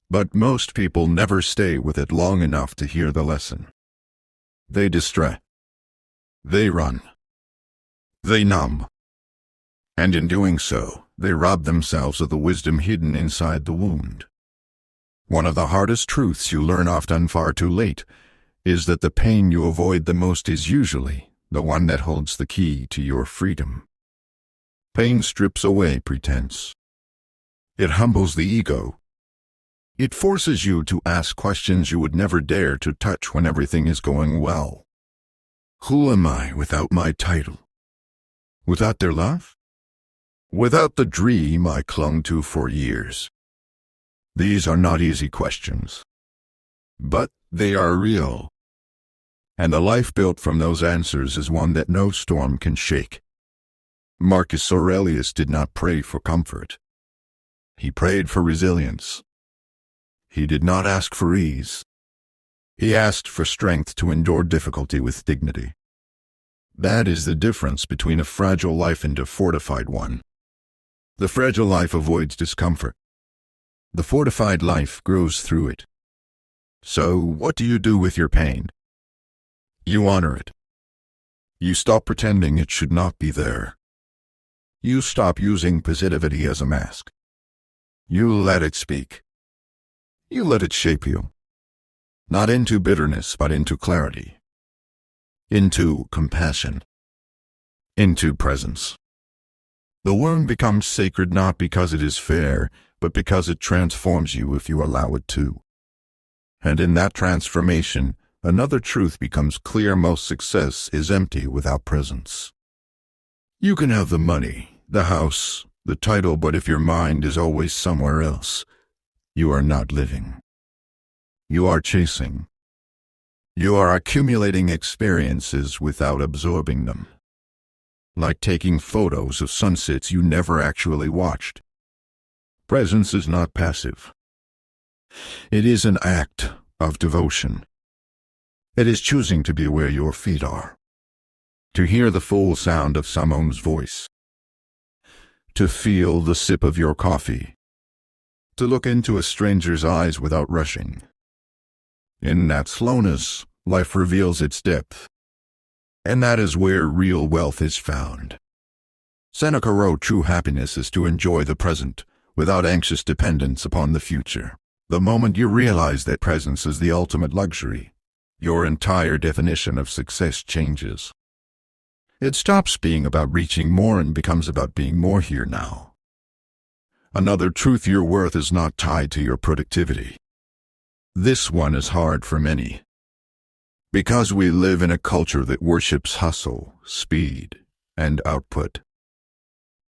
But most people never stay with it long enough to hear the lesson. They distract. They run. They numb. And in doing so, they rob themselves of the wisdom hidden inside the wound. One of the hardest truths you learn, often far too late, is that the pain you avoid the most is usually the one that holds the key to your freedom. Pain strips away pretense. It humbles the ego. It forces you to ask questions you would never dare to touch when everything is going well. Who am I without my title? Without their love? Without the dream I clung to for years? These are not easy questions. But they are real. And the life built from those answers is one that no storm can shake. Marcus Aurelius did not pray for comfort. He prayed for resilience. He did not ask for ease. He asked for strength to endure difficulty with dignity. That is the difference between a fragile life and a fortified one. The fragile life avoids discomfort. The fortified life grows through it. So, what do you do with your pain? You honor it. You stop pretending it should not be there. You stop using positivity as a mask. You let it speak. You let it shape you. Not into bitterness, but into clarity. Into compassion. Into presence. The wound becomes sacred not because it is fair, but because it transforms you if you allow it to. And in that transformation, another truth becomes clear: most success is empty without presence. You can have the money, the house, the title, but if your mind is always somewhere else, you are not living. You are chasing. You are accumulating experiences without absorbing them. Like taking photos of sunsets you never actually watched. Presence is not passive. It is an act of devotion. It is choosing to be where your feet are. To hear the full sound of someone's voice. To feel the sip of your coffee. To look into a stranger's eyes without rushing. In that slowness, life reveals its depth. And that is where real wealth is found. Seneca wrote, "True happiness is to enjoy the present, without anxious dependence upon the future." The moment you realize that presence is the ultimate luxury, your entire definition of success changes. It stops being about reaching more and becomes about being more here now. Another truth: your worth is not tied to your productivity. This one is hard for many. Because we live in a culture that worships hustle, speed, and output.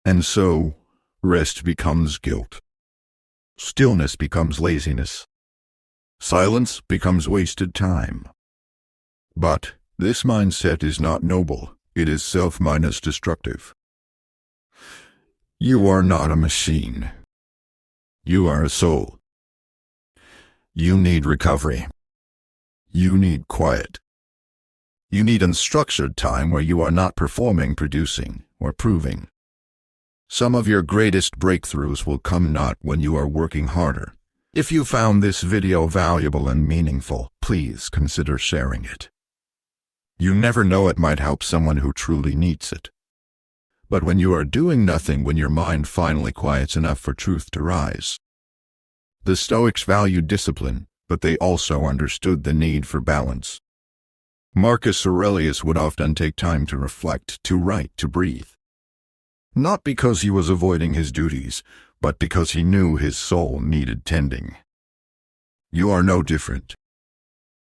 And so, rest becomes guilt. Stillness becomes laziness. Silence becomes wasted time. But this mindset is not noble. It is self-destructive. You are not a machine. You are a soul. You need recovery. You need quiet. You need unstructured time where you are not performing, producing, or proving. Some of your greatest breakthroughs will come not when you are working harder. If you found this video valuable and meaningful, please consider sharing it. You never know, it might help someone who truly needs it. But when you are doing nothing, when your mind finally quiets enough for truth to rise. The Stoics valued discipline, but they also understood the need for balance. Marcus Aurelius would often take time to reflect, to write, to breathe. Not because he was avoiding his duties, but because he knew his soul needed tending. You are no different.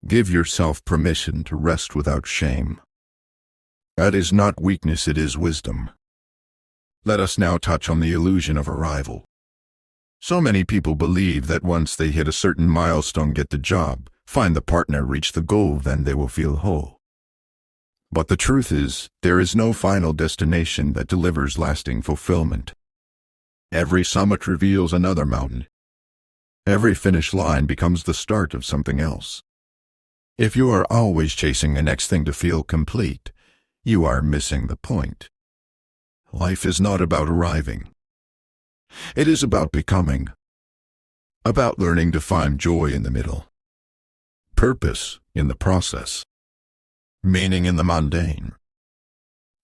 Give yourself permission to rest without shame. That is not weakness, it is wisdom. Let us now touch on the illusion of arrival. So many people believe that once they hit a certain milestone, get the job, find the partner, reach the goal, then they will feel whole. But the truth is, there is no final destination that delivers lasting fulfillment. Every summit reveals another mountain. Every finish line becomes the start of something else. If you are always chasing the next thing to feel complete, you are missing the point. Life is not about arriving. It is about becoming. About learning to find joy in the middle. Purpose in the process. Meaning in the mundane.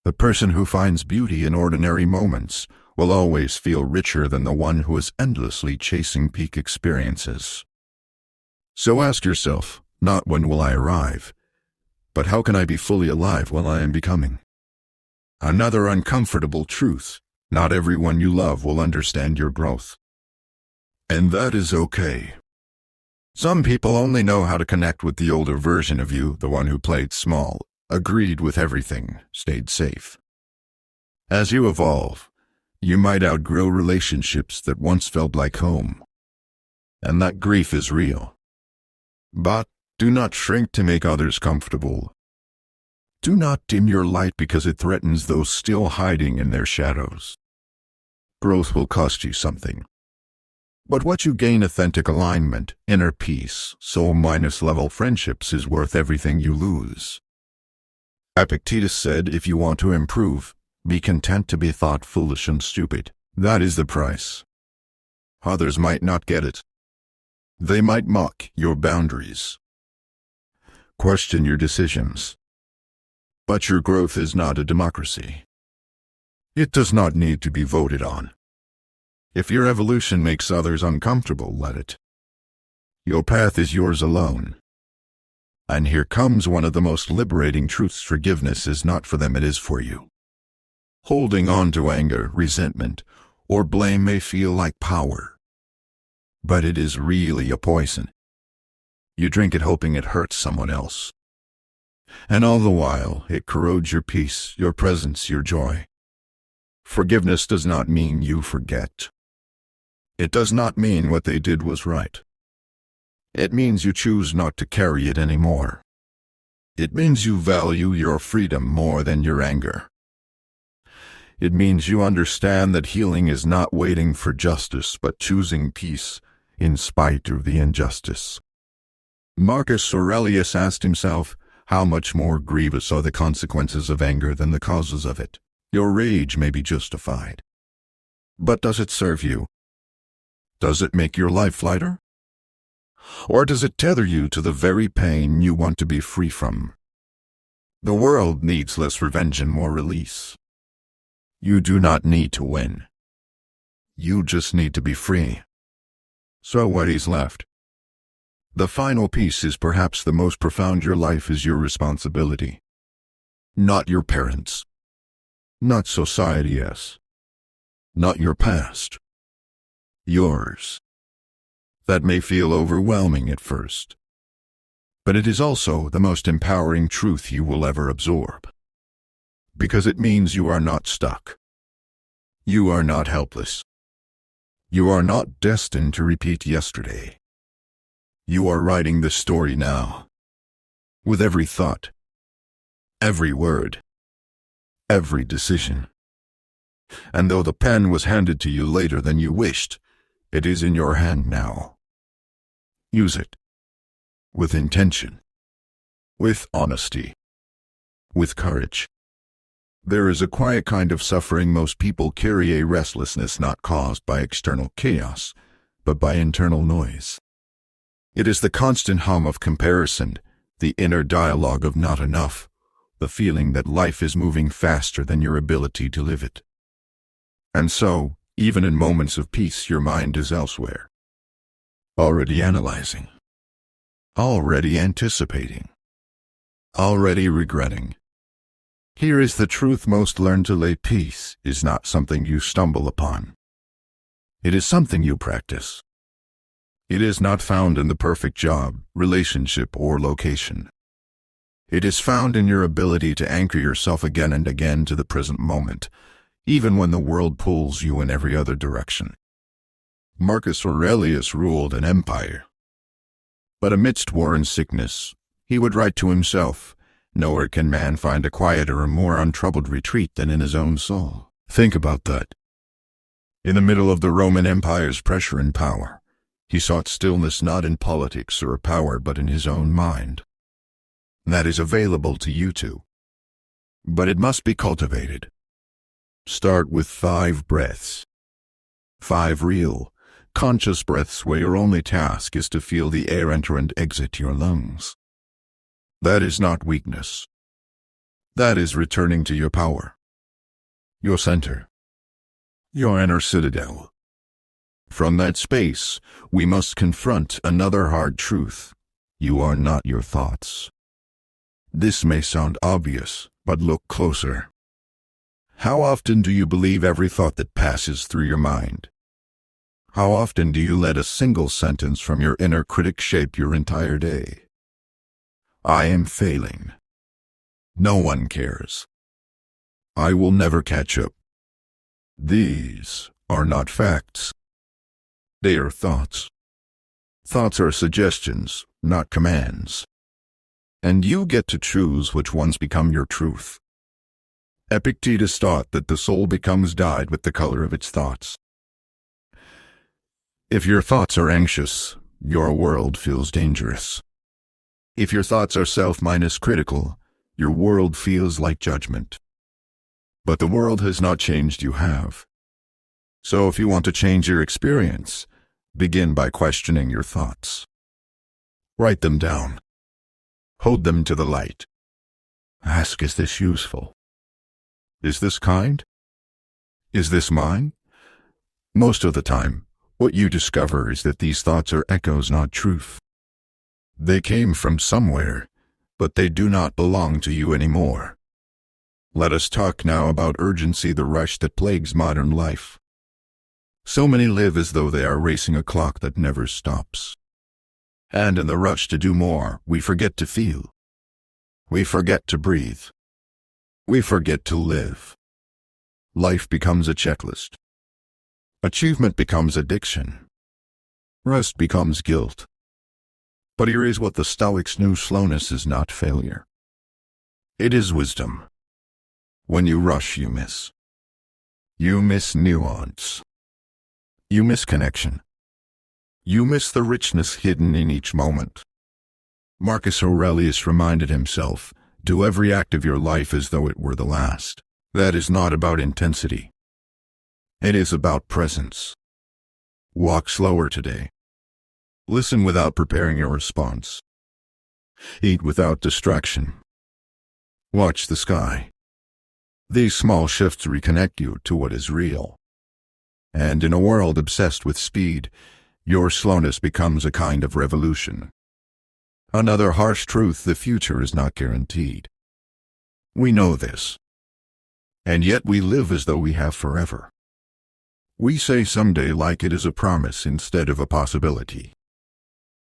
The person who finds beauty in ordinary moments will always feel richer than the one who is endlessly chasing peak experiences. So ask yourself, not when will I arrive, but how can I be fully alive while I am becoming? Another uncomfortable truth: not everyone you love will understand your growth. And that is okay. Some people only know how to connect with the older version of you, the one who played small, agreed with everything, stayed safe. As you evolve, you might outgrow relationships that once felt like home. And that grief is real. But do not shrink to make others comfortable. Do not dim your light because it threatens those still hiding in their shadows. Growth will cost you something. But what you gain, authentic alignment, inner peace, soul-level friendships, is worth everything you lose. Epictetus said, if you want to improve, be content to be thought foolish and stupid. That is the price. Others might not get it. They might mock your boundaries. Question your decisions. But your growth is not a democracy. It does not need to be voted on. If your evolution makes others uncomfortable, let it. Your path is yours alone. And here comes one of the most liberating truths: forgiveness is not for them, it is for you. Holding on to anger, resentment, or blame may feel like power. But it is really a poison. You drink it hoping it hurts someone else. And all the while, it corrodes your peace, your presence, your joy. Forgiveness does not mean you forget. It does not mean what they did was right. It means you choose not to carry it anymore. It means you value your freedom more than your anger. It means you understand that healing is not waiting for justice, but choosing peace in spite of the injustice. Marcus Aurelius asked himself, how much more grievous are the consequences of anger than the causes of it? Your rage may be justified. But does it serve you? Does it make your life lighter? Or does it tether you to the very pain you want to be free from? The world needs less revenge and more release. You do not need to win. You just need to be free. So what is left? The final piece is perhaps the most profound. Your life is your responsibility. Not your parents. Not society, yes. Not your past. Yours. That may feel overwhelming at first. But it is also the most empowering truth you will ever absorb. Because it means you are not stuck. You are not helpless. You are not destined to repeat yesterday. You are writing the story now. With every thought, every word, every decision. And though the pen was handed to you later than you wished, it is in your hand now. Use it. With intention. With honesty. With courage. There is a quiet kind of suffering most people carry, a restlessness not caused by external chaos, but by internal noise. It is the constant hum of comparison, the inner dialogue of not enough, the feeling that life is moving faster than your ability to live it. And so, even in moments of peace, your mind is elsewhere. Already analyzing. Already anticipating. Already regretting. Here is the truth: most learn to lay peace is not something you stumble upon. It is something you practice. It is not found in the perfect job, relationship, or location. It is found in your ability to anchor yourself again and again to the present moment, even when the world pulls you in every other direction. Marcus Aurelius ruled an empire. But amidst war and sickness, he would write to himself, "Nowhere can man find a quieter or more untroubled retreat than in his own soul." Think about that. In the middle of the Roman Empire's pressure and power, he sought stillness not in politics or power but in his own mind. That is available to you too. But it must be cultivated. Start with 5 breaths. 5 real, conscious breaths where your only task is to feel the air enter and exit your lungs. That is not weakness. That is returning to your power. Your center. Your inner citadel. From that space, we must confront another hard truth. You are not your thoughts. This may sound obvious, but look closer. How often do you believe every thought that passes through your mind? How often do you let a single sentence from your inner critic shape your entire day? I am failing. No one cares. I will never catch up. These are not facts. They are thoughts. Thoughts are suggestions, not commands. And you get to choose which ones become your truth. Epictetus taught that the soul becomes dyed with the color of its thoughts. If your thoughts are anxious, your world feels dangerous. If your thoughts are self-critical, your world feels like judgment. But the world has not changed, you have. So if you want to change your experience, begin by questioning your thoughts. Write them down. Hold them to the light. Ask, is this useful? Is this kind? Is this mine? Most of the time, what you discover is that these thoughts are echoes, not truth. They came from somewhere, but they do not belong to you anymore. Let us talk now about urgency, the rush that plagues modern life. So many live as though they are racing a clock that never stops. And in the rush to do more, we forget to feel. We forget to breathe. We forget to live. Life becomes a checklist. Achievement becomes addiction. Rest becomes guilt. But here is what the Stoics knew: slowness is not failure. It is wisdom. When you rush, you miss. You miss nuance. You miss connection. You miss the richness hidden in each moment. Marcus Aurelius reminded himself, do every act of your life as though it were the last. That is not about intensity. It is about presence. Walk slower today. Listen without preparing your response. Eat without distraction. Watch the sky. These small shifts reconnect you to what is real. And in a world obsessed with speed, your slowness becomes a kind of revolution. Another harsh truth: the future is not guaranteed. We know this. And yet we live as though we have forever. We say someday like it is a promise instead of a possibility.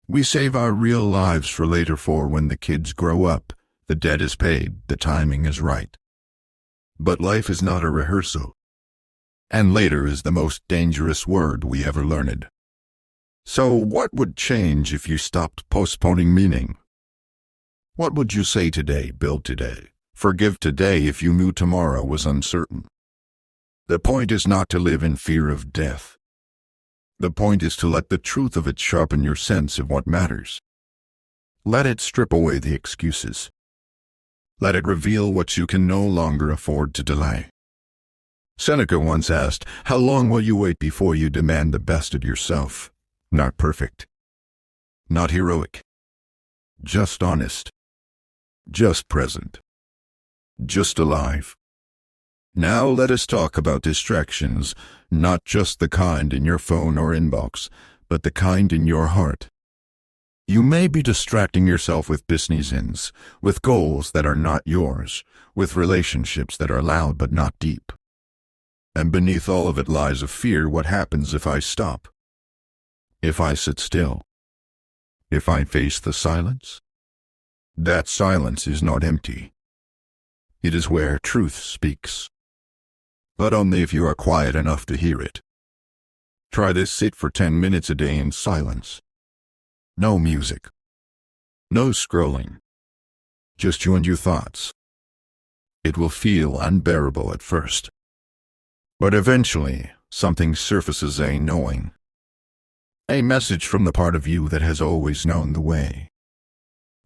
We save our real lives for later, for when the kids grow up, the debt is paid, the timing is right. But life is not a rehearsal. And later is the most dangerous word we ever learned. So what would change if you stopped postponing meaning? What would you say today, build today, forgive today if you knew tomorrow was uncertain? The point is not to live in fear of death. The point is to let the truth of it sharpen your sense of what matters. Let it strip away the excuses. Let it reveal what you can no longer afford to delay. Seneca once asked, "How long will you wait before you demand the best of yourself?" Not perfect. Not heroic. Just honest. Just present. Just alive. Now let us talk about distractions, not just the kind in your phone or inbox, but the kind in your heart. You may be distracting yourself with business ends, with goals that are not yours, with relationships that are loud but not deep. And beneath all of it lies a fear: what happens if I stop? If I sit still? If I face the silence? That silence is not empty. It is where truth speaks. But only if you are quiet enough to hear it. Try this: sit for 10 minutes a day in silence. No music. No scrolling. Just you and your thoughts. It will feel unbearable at first. But eventually, something surfaces, a knowing. A message from the part of you that has always known the way.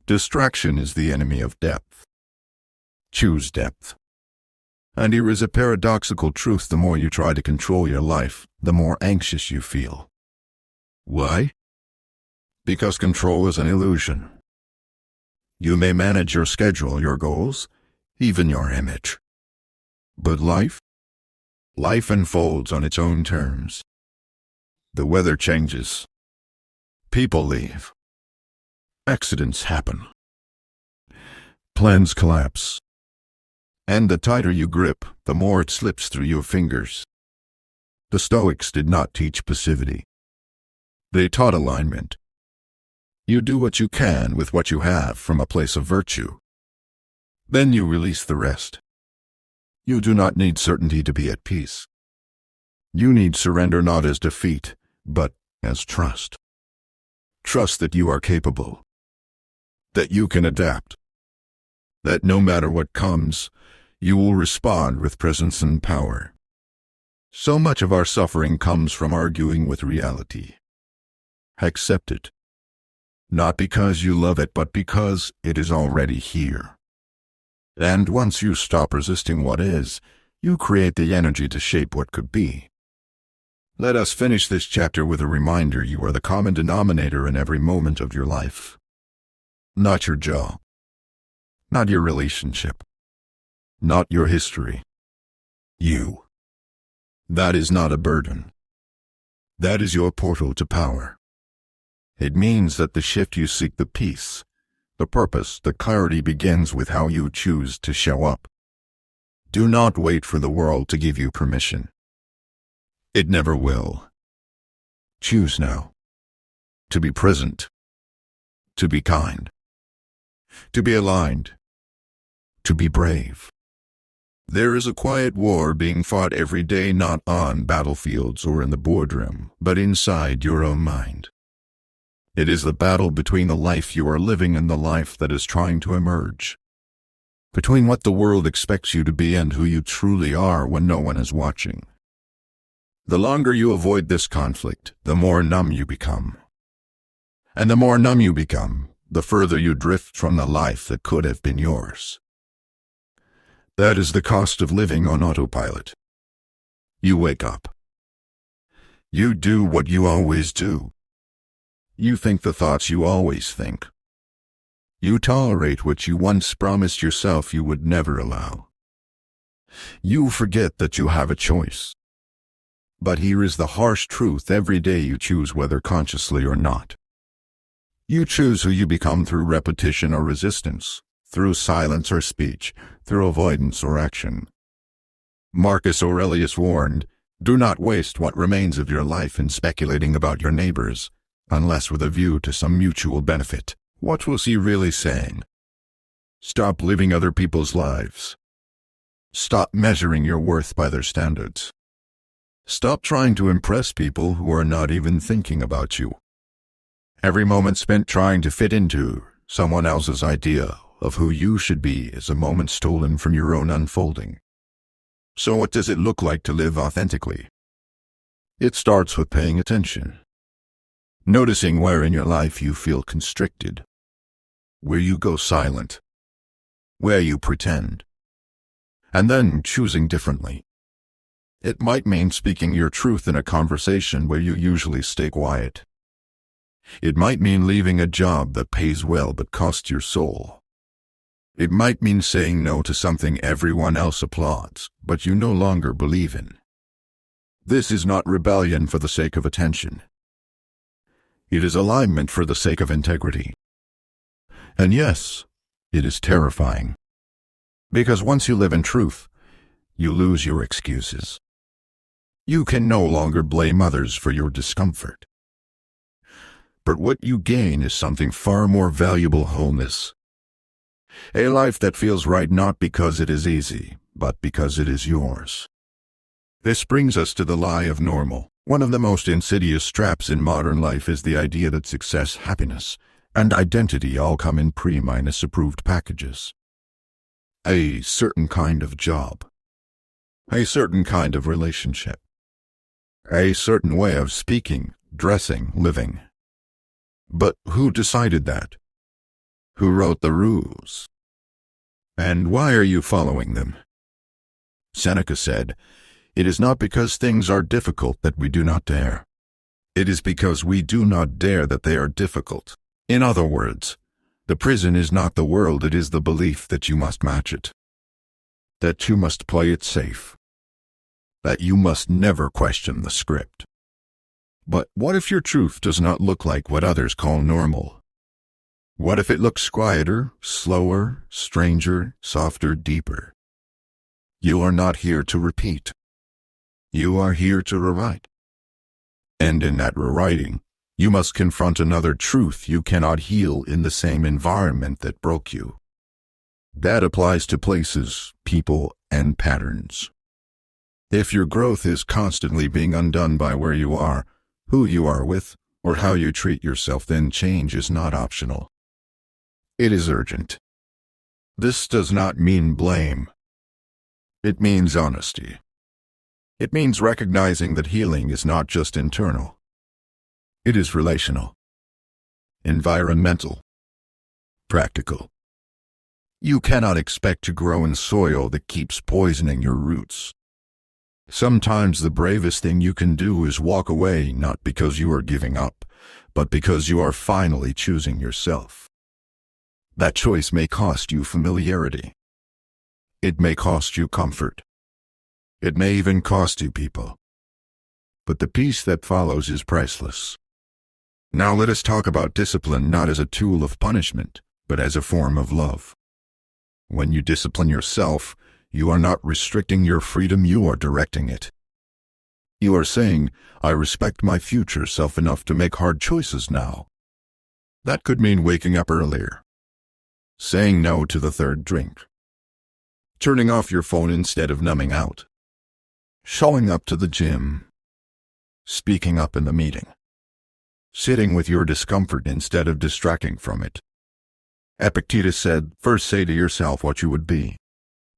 Distraction is the enemy of depth. Choose depth. And here is a paradoxical truth: the more you try to control your life, the more anxious you feel. Why? Because control is an illusion. You may manage your schedule, your goals, even your image. But life? Life unfolds on its own terms. The weather changes. People leave. Accidents happen. Plans collapse. And the tighter you grip, the more it slips through your fingers. The Stoics did not teach passivity. They taught alignment. You do what you can with what you have from a place of virtue. Then you release the rest. You do not need certainty to be at peace. You need surrender, not as defeat, but as trust. Trust that you are capable. That you can adapt. That no matter what comes, you will respond with presence and power. So much of our suffering comes from arguing with reality. Accept it. Not because you love it, but because it is already here. And once you stop resisting what is, you create the energy to shape what could be. Let us finish this chapter with a reminder: you are the common denominator in every moment of your life. Not your job. Not your relationship. Not your history. You. That is not a burden. That is your portal to power. It means that the shift you seek, the peace, the purpose, the clarity begins with how you choose to show up. Do not wait for the world to give you permission. It never will. Choose now. To be present. To be kind. To be aligned. To be brave. There is a quiet war being fought every day, not on battlefields or in the boardroom, but inside your own mind. It is the battle between the life you are living and the life that is trying to emerge. Between what the world expects you to be and who you truly are when no one is watching. The longer you avoid this conflict, the more numb you become. And the more numb you become, the further you drift from the life that could have been yours. That is the cost of living on autopilot. You wake up. You do what you always do. You think the thoughts you always think. You tolerate what you once promised yourself you would never allow. You forget that you have a choice. But here is the harsh truth: every day you choose, whether consciously or not. You choose who you become through repetition or resistance, through silence or speech, through avoidance or action. Marcus Aurelius warned, "Do not waste what remains of your life in speculating about your neighbors, unless with a view to some mutual benefit." What was he really saying? Stop living other people's lives. Stop measuring your worth by their standards. Stop trying to impress people who are not even thinking about you. Every moment spent trying to fit into someone else's idea of who you should be is a moment stolen from your own unfolding. So what does it look like to live authentically? It starts with paying attention. Noticing where in your life you feel constricted, where you go silent, where you pretend, and then choosing differently. It might mean speaking your truth in a conversation where you usually stay quiet. It might mean leaving a job that pays well but costs your soul. It might mean saying no to something everyone else applauds, but you no longer believe in. This is not rebellion for the sake of attention. It is alignment for the sake of integrity. And yes, it is terrifying. Because once you live in truth, you lose your excuses. You can no longer blame others for your discomfort. But what you gain is something far more valuable: wholeness. A life that feels right not because it is easy, but because it is yours. This brings us to the lie of normal. One of the most insidious traps in modern life is the idea that success, happiness, and identity all come in pre-minus approved packages. A certain kind of job. A certain kind of relationship. A certain way of speaking, dressing, living. But who decided that? Who wrote the rules? And why are you following them? Seneca said, "It is not because things are difficult that we do not dare. It is because we do not dare that they are difficult." In other words, the prison is not the world, it is the belief that you must match it. That you must play it safe. That you must never question the script. But what if your truth does not look like what others call normal? What if it looks quieter, slower, stranger, softer, deeper? You are not here to repeat. You are here to rewrite. And in that rewriting, you must confront another truth you cannot heal in the same environment that broke you. That applies to places, people, and patterns. If your growth is constantly being undone by where you are, who you are with, or how you treat yourself, then change is not optional. It is urgent. This does not mean blame. It means honesty. It means recognizing that healing is not just internal. It is relational, environmental, practical. You cannot expect to grow in soil that keeps poisoning your roots. Sometimes the bravest thing you can do is walk away, not because you are giving up, but because you are finally choosing yourself. That choice may cost you familiarity. It may cost you comfort. It may even cost you people. But the peace that follows is priceless. Now let us talk about discipline not as a tool of punishment, but as a form of love. When you discipline yourself, you are not restricting your freedom, you are directing it. You are saying, "I respect my future self enough to make hard choices now." That could mean waking up earlier, saying no to the third drink, turning off your phone instead of numbing out, showing up to the gym, speaking up in the meeting, sitting with your discomfort instead of distracting from it. Epictetus said, "First say to yourself what you would be,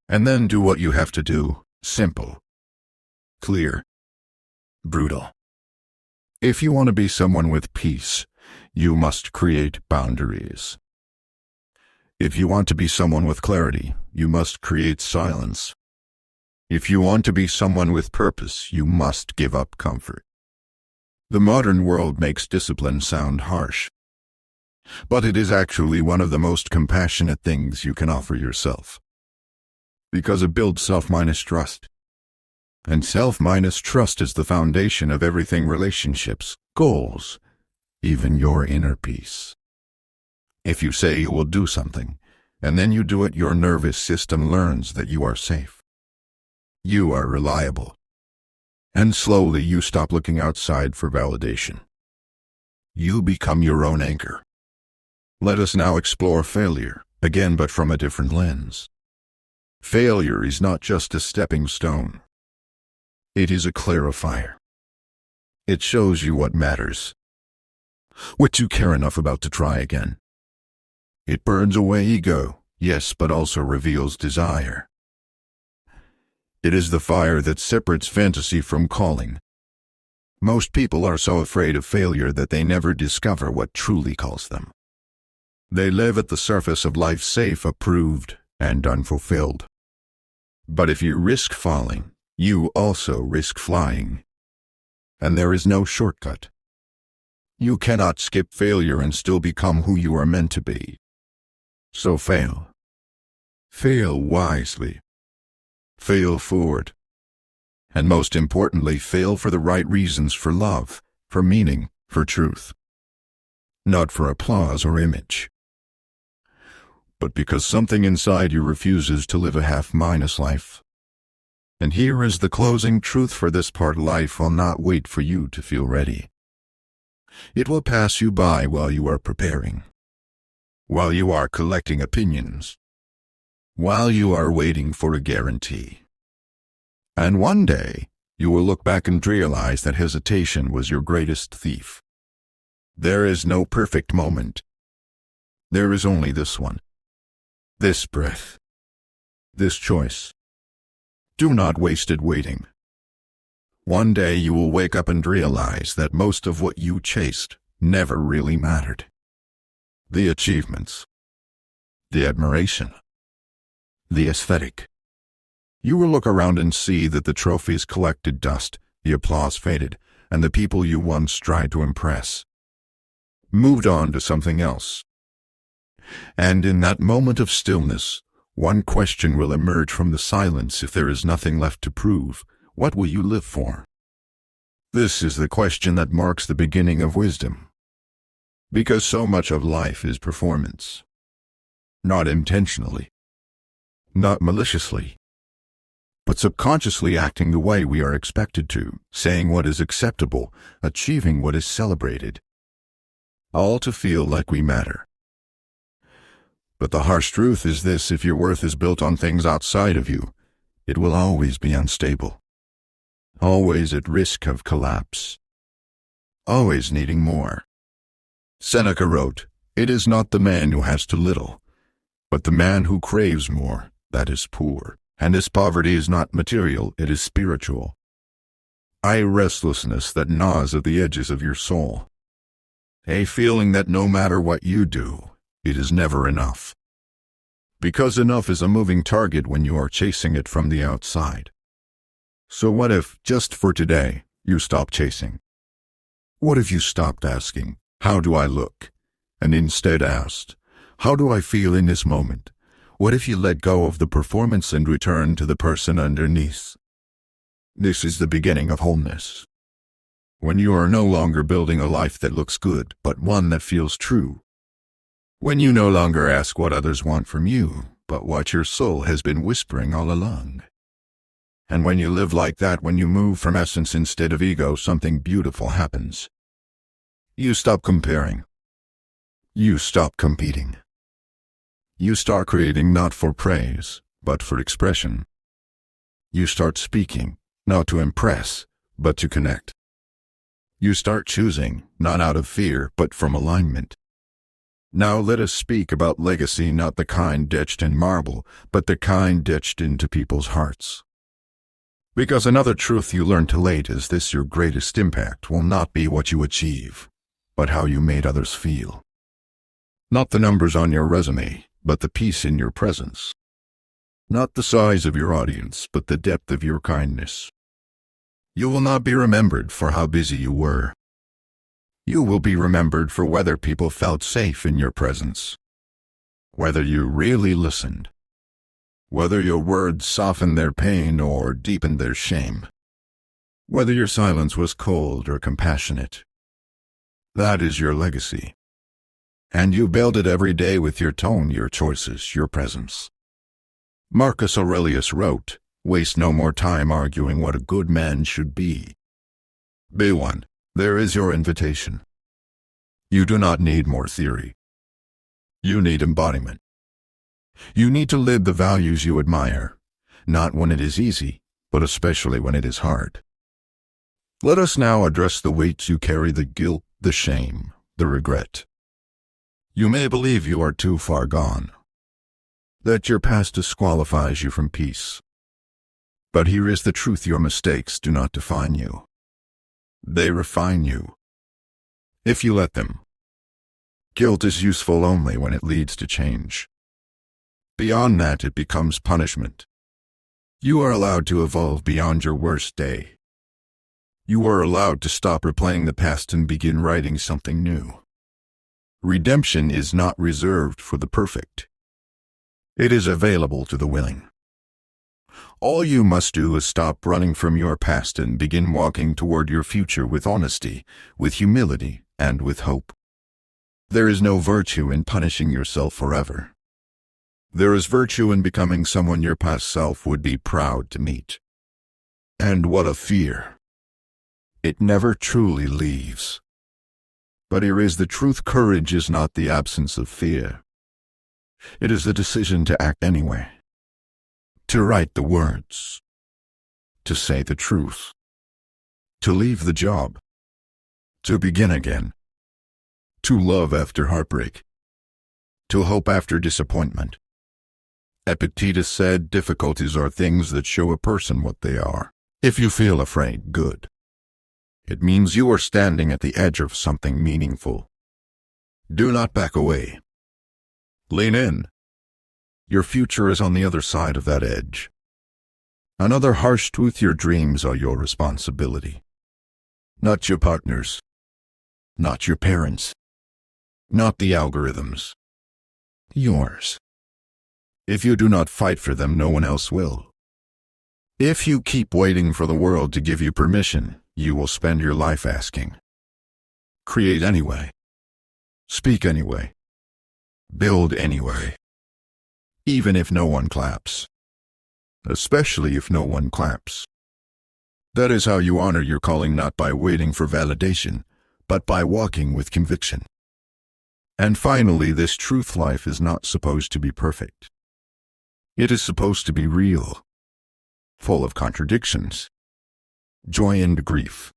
and then do what you have to do." Simple, clear, brutal. If you want to be someone with peace, you must create boundaries. If you want to be someone with clarity, you must create silence. If you want to be someone with purpose, you must give up comfort. The modern world makes discipline sound harsh, but it is actually one of the most compassionate things you can offer yourself. Because it builds self minus trust. And self minus trust is the foundation of everything: relationships, goals, even your inner peace. If you say you will do something, and then you do it, your nervous system learns that you are safe. You are reliable. And slowly you stop looking outside for validation. You become your own anchor. Let us now explore failure, again but from a different lens. Failure is not just a stepping stone. It is a clarifier. It shows you what matters, what you care enough about to try again. It burns away ego, yes, but also reveals desire. It is the fire that separates fantasy from calling. Most people are so afraid of failure that they never discover what truly calls them. They live at the surface of life, safe, approved, and unfulfilled. But if you risk falling, you also risk flying. And there is no shortcut. You cannot skip failure and still become who you are meant to be. So fail. Fail wisely. Fail forward. And most importantly, fail for the right reasons, for love, for meaning, for truth. Not for applause or image, but because something inside you refuses to live a half-minus life. And here is the closing truth for this part: life will not wait for you to feel ready. It will pass you by while you are preparing, while you are collecting opinions, while you are waiting for a guarantee. And one day, you will look back and realize that hesitation was your greatest thief. There is no perfect moment. There is only this one. This breath. This choice. Do not waste it waiting. One day you will wake up and realize that most of what you chased never really mattered. The achievements. The admiration. The aesthetic. You will look around and see that the trophies collected dust, the applause faded, and the people you once tried to impress moved on to something else. And in that moment of stillness, one question will emerge from the silence: if there is nothing left to prove, what will you live for? This is the question that marks the beginning of wisdom. Because so much of life is performance. Not intentionally. Not maliciously. But subconsciously acting the way we are expected to, saying what is acceptable, achieving what is celebrated. All to feel like we matter. But the harsh truth is this: if your worth is built on things outside of you, it will always be unstable. Always at risk of collapse. Always needing more. Seneca wrote, "It is not the man who has too little, but the man who craves more, that is poor. And his poverty is not material, it is spiritual." A restlessness that gnaws at the edges of your soul. A feeling that no matter what you do, it is never enough. Because enough is a moving target when you are chasing it from the outside. So what if, just for today, you stop chasing? What if you stopped asking, "How do I look?" and instead asked, "How do I feel in this moment?" What if you let go of the performance and return to the person underneath? This is the beginning of wholeness. When you are no longer building a life that looks good, but one that feels true. When you no longer ask what others want from you, but what your soul has been whispering all along. And when you live like that, when you move from essence instead of ego, something beautiful happens. You stop comparing. You stop competing. You start creating not for praise, but for expression. You start speaking, not to impress, but to connect. You start choosing, not out of fear, but from alignment. Now let us speak about legacy, not the kind etched in marble, but the kind etched into people's hearts. Because another truth you learn too late is this: your greatest impact will not be what you achieve, but how you made others feel. Not the numbers on your resume, but the peace in your presence. Not the size of your audience, but the depth of your kindness. You will not be remembered for how busy you were. You will be remembered for whether people felt safe in your presence. Whether you really listened. Whether your words softened their pain or deepened their shame. Whether your silence was cold or compassionate. That is your legacy. And you build it every day with your tone, your choices, your presence. Marcus Aurelius wrote, "Waste no more time arguing what a good man should be. Be one. There is your invitation. You do not need more theory. You need embodiment. You need to live the values you admire, not when it is easy, but especially when it is hard." Let us now address the weights you carry: the guilt, the shame, the regret. You may believe you are too far gone, that your past disqualifies you from peace. But here is the truth: your mistakes do not define you. They refine you, if you let them. Guilt is useful only when it leads to change. Beyond that, it becomes punishment. You are allowed to evolve beyond your worst day. You are allowed to stop replaying the past and begin writing something new. Redemption is not reserved for the perfect. It is available to the willing. All you must do is stop running from your past and begin walking toward your future with honesty, with humility, and with hope. There is no virtue in punishing yourself forever. There is virtue in becoming someone your past self would be proud to meet. And what a fear! It never truly leaves. But here is the truth: courage is not the absence of fear. It is the decision to act anyway. To write the words. To say the truth. To leave the job. To begin again. To love after heartbreak. To hope after disappointment. Epictetus said, difficulties are things that show a person what they are. If you feel afraid, good. It means you are standing at the edge of something meaningful. Do not back away. Lean in. Your future is on the other side of that edge. Another harsh truth: your dreams are your responsibility. Not your partner's. Not your parents'. Not the algorithms. Yours. If you do not fight for them, no one else will. If you keep waiting for the world to give you permission, you will spend your life asking. Create anyway. Speak anyway. Build anyway. Even if no one claps. Especially if no one claps. That is how you honor your calling, not by waiting for validation, but by walking with conviction. And finally, this truth: life is not supposed to be perfect. It is supposed to be real. Full of contradictions. Joy and grief.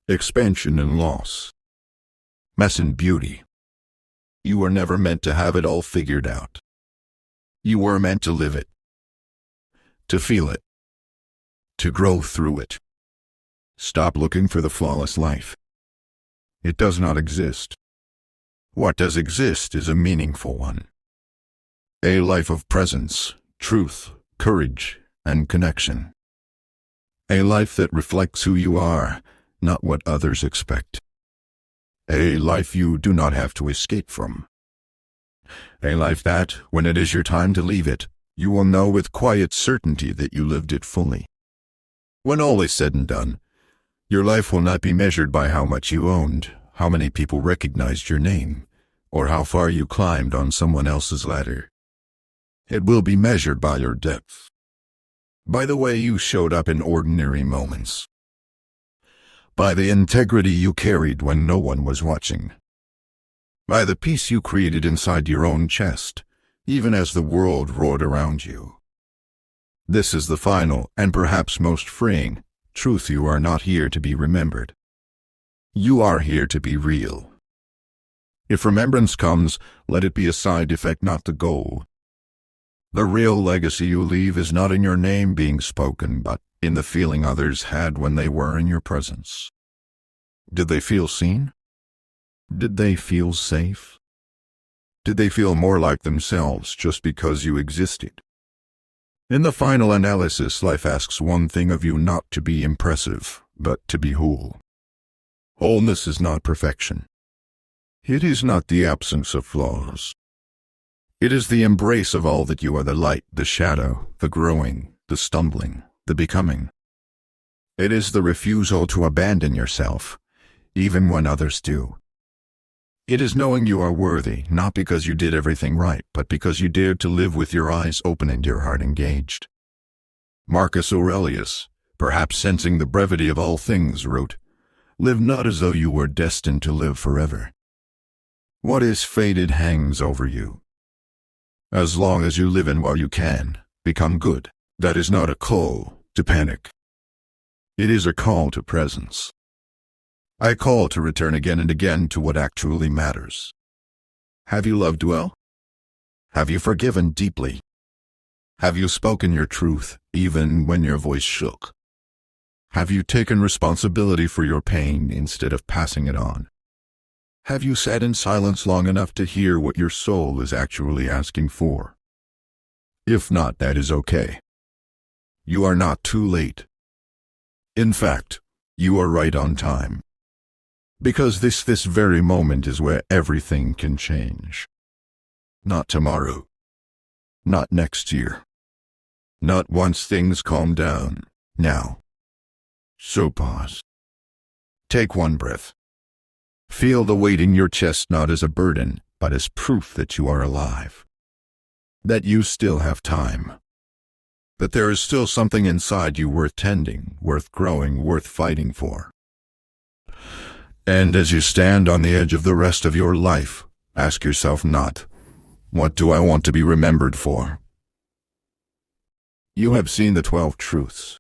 Expansion and loss. Mess and beauty. You were never meant to have it all figured out. You were meant to live it. To feel it. To grow through it. Stop looking for the flawless life. It does not exist. What does exist is a meaningful one. A life of presence, truth, courage, and connection. A life that reflects who you are, not what others expect. A life you do not have to escape from. A life that, when it is your time to leave it, you will know with quiet certainty that you lived it fully. When all is said and done, your life will not be measured by how much you owned, how many people recognized your name, or how far you climbed on someone else's ladder. It will be measured by your depth. By the way you showed up in ordinary moments. By the integrity you carried when no one was watching. By the peace you created inside your own chest, even as the world roared around you. This is the final, and perhaps most freeing, truth: you are not here to be remembered. You are here to be real. If remembrance comes, let it be a side effect, not the goal. The real legacy you leave is not in your name being spoken, but in the feeling others had when they were in your presence. Did they feel seen? Did they feel safe? Did they feel more like themselves just because you existed? In the final analysis, life asks one thing of you: not to be impressive, but to be whole. Wholeness is not perfection. It is not the absence of flaws. It is the embrace of all that you are: the light, the shadow, the growing, the stumbling, the becoming. It is the refusal to abandon yourself, even when others do. It is knowing you are worthy, not because you did everything right, but because you dared to live with your eyes open and your heart engaged. Marcus Aurelius, perhaps sensing the brevity of all things, wrote, "Live not as though you were destined to live forever. What is fated hangs over you. As long as you live in while you can, become good. That is not a call to panic. It is a call to presence. I call to return again and again to what actually matters. Have you loved well? Have you forgiven deeply? Have you spoken your truth, even when your voice shook? Have you taken responsibility for your pain instead of passing it on? Have you sat in silence long enough to hear what your soul is actually asking for? If not, that is okay. You are not too late. In fact, you are right on time. Because this very moment is where everything can change. Not tomorrow. Not next year. Not once things calm down. Now. So pause. Take one breath. Feel the weight in your chest not as a burden, but as proof that you are alive. That you still have time. That there is still something inside you worth tending, worth growing, worth fighting for. And as you stand on the edge of the rest of your life, ask yourself not, what do I want to be remembered for? You have seen the 12 truths.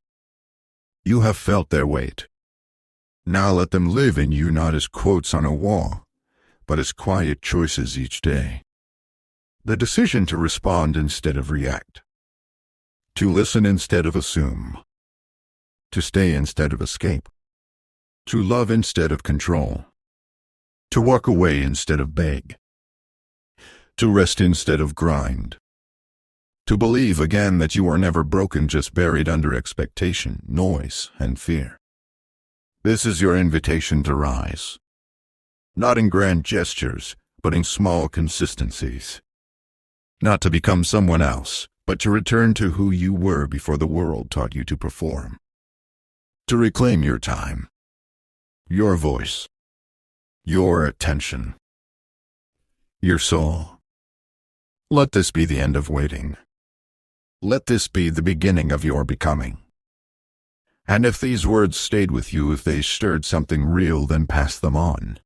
You have felt their weight. Now let them live in you not as quotes on a wall, but as quiet choices each day. The decision to respond instead of react. To listen instead of assume. To stay instead of escape. To love instead of control. To walk away instead of beg. To rest instead of grind. To believe again that you are never broken, just buried under expectation, noise, and fear. This is your invitation to rise. Not in grand gestures, but in small consistencies. Not to become someone else, but to return to who you were before the world taught you to perform. To reclaim your time. Your voice. Your attention. Your soul. Let this be the end of waiting. Let this be the beginning of your becoming. And if these words stayed with you, if they stirred something real, then pass them on.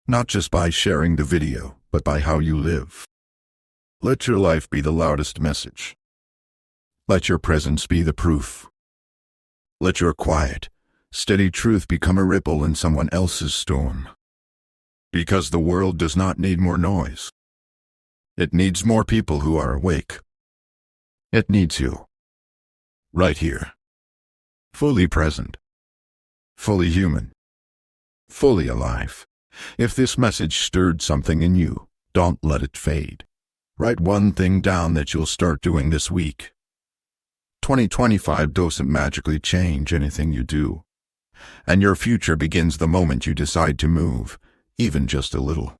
Not just by sharing the video, but by how you live. Let your life be the loudest message. Let your presence be the proof. Let your quiet, steady truth become a ripple in someone else's storm. Because the world does not need more noise. It needs more people who are awake. It needs you. Right here. Fully present. Fully human. Fully alive. If this message stirred something in you, don't let it fade. Write one thing down that you'll start doing this week. 2025 doesn't magically change anything you do. And your future begins the moment you decide to move, even just a little.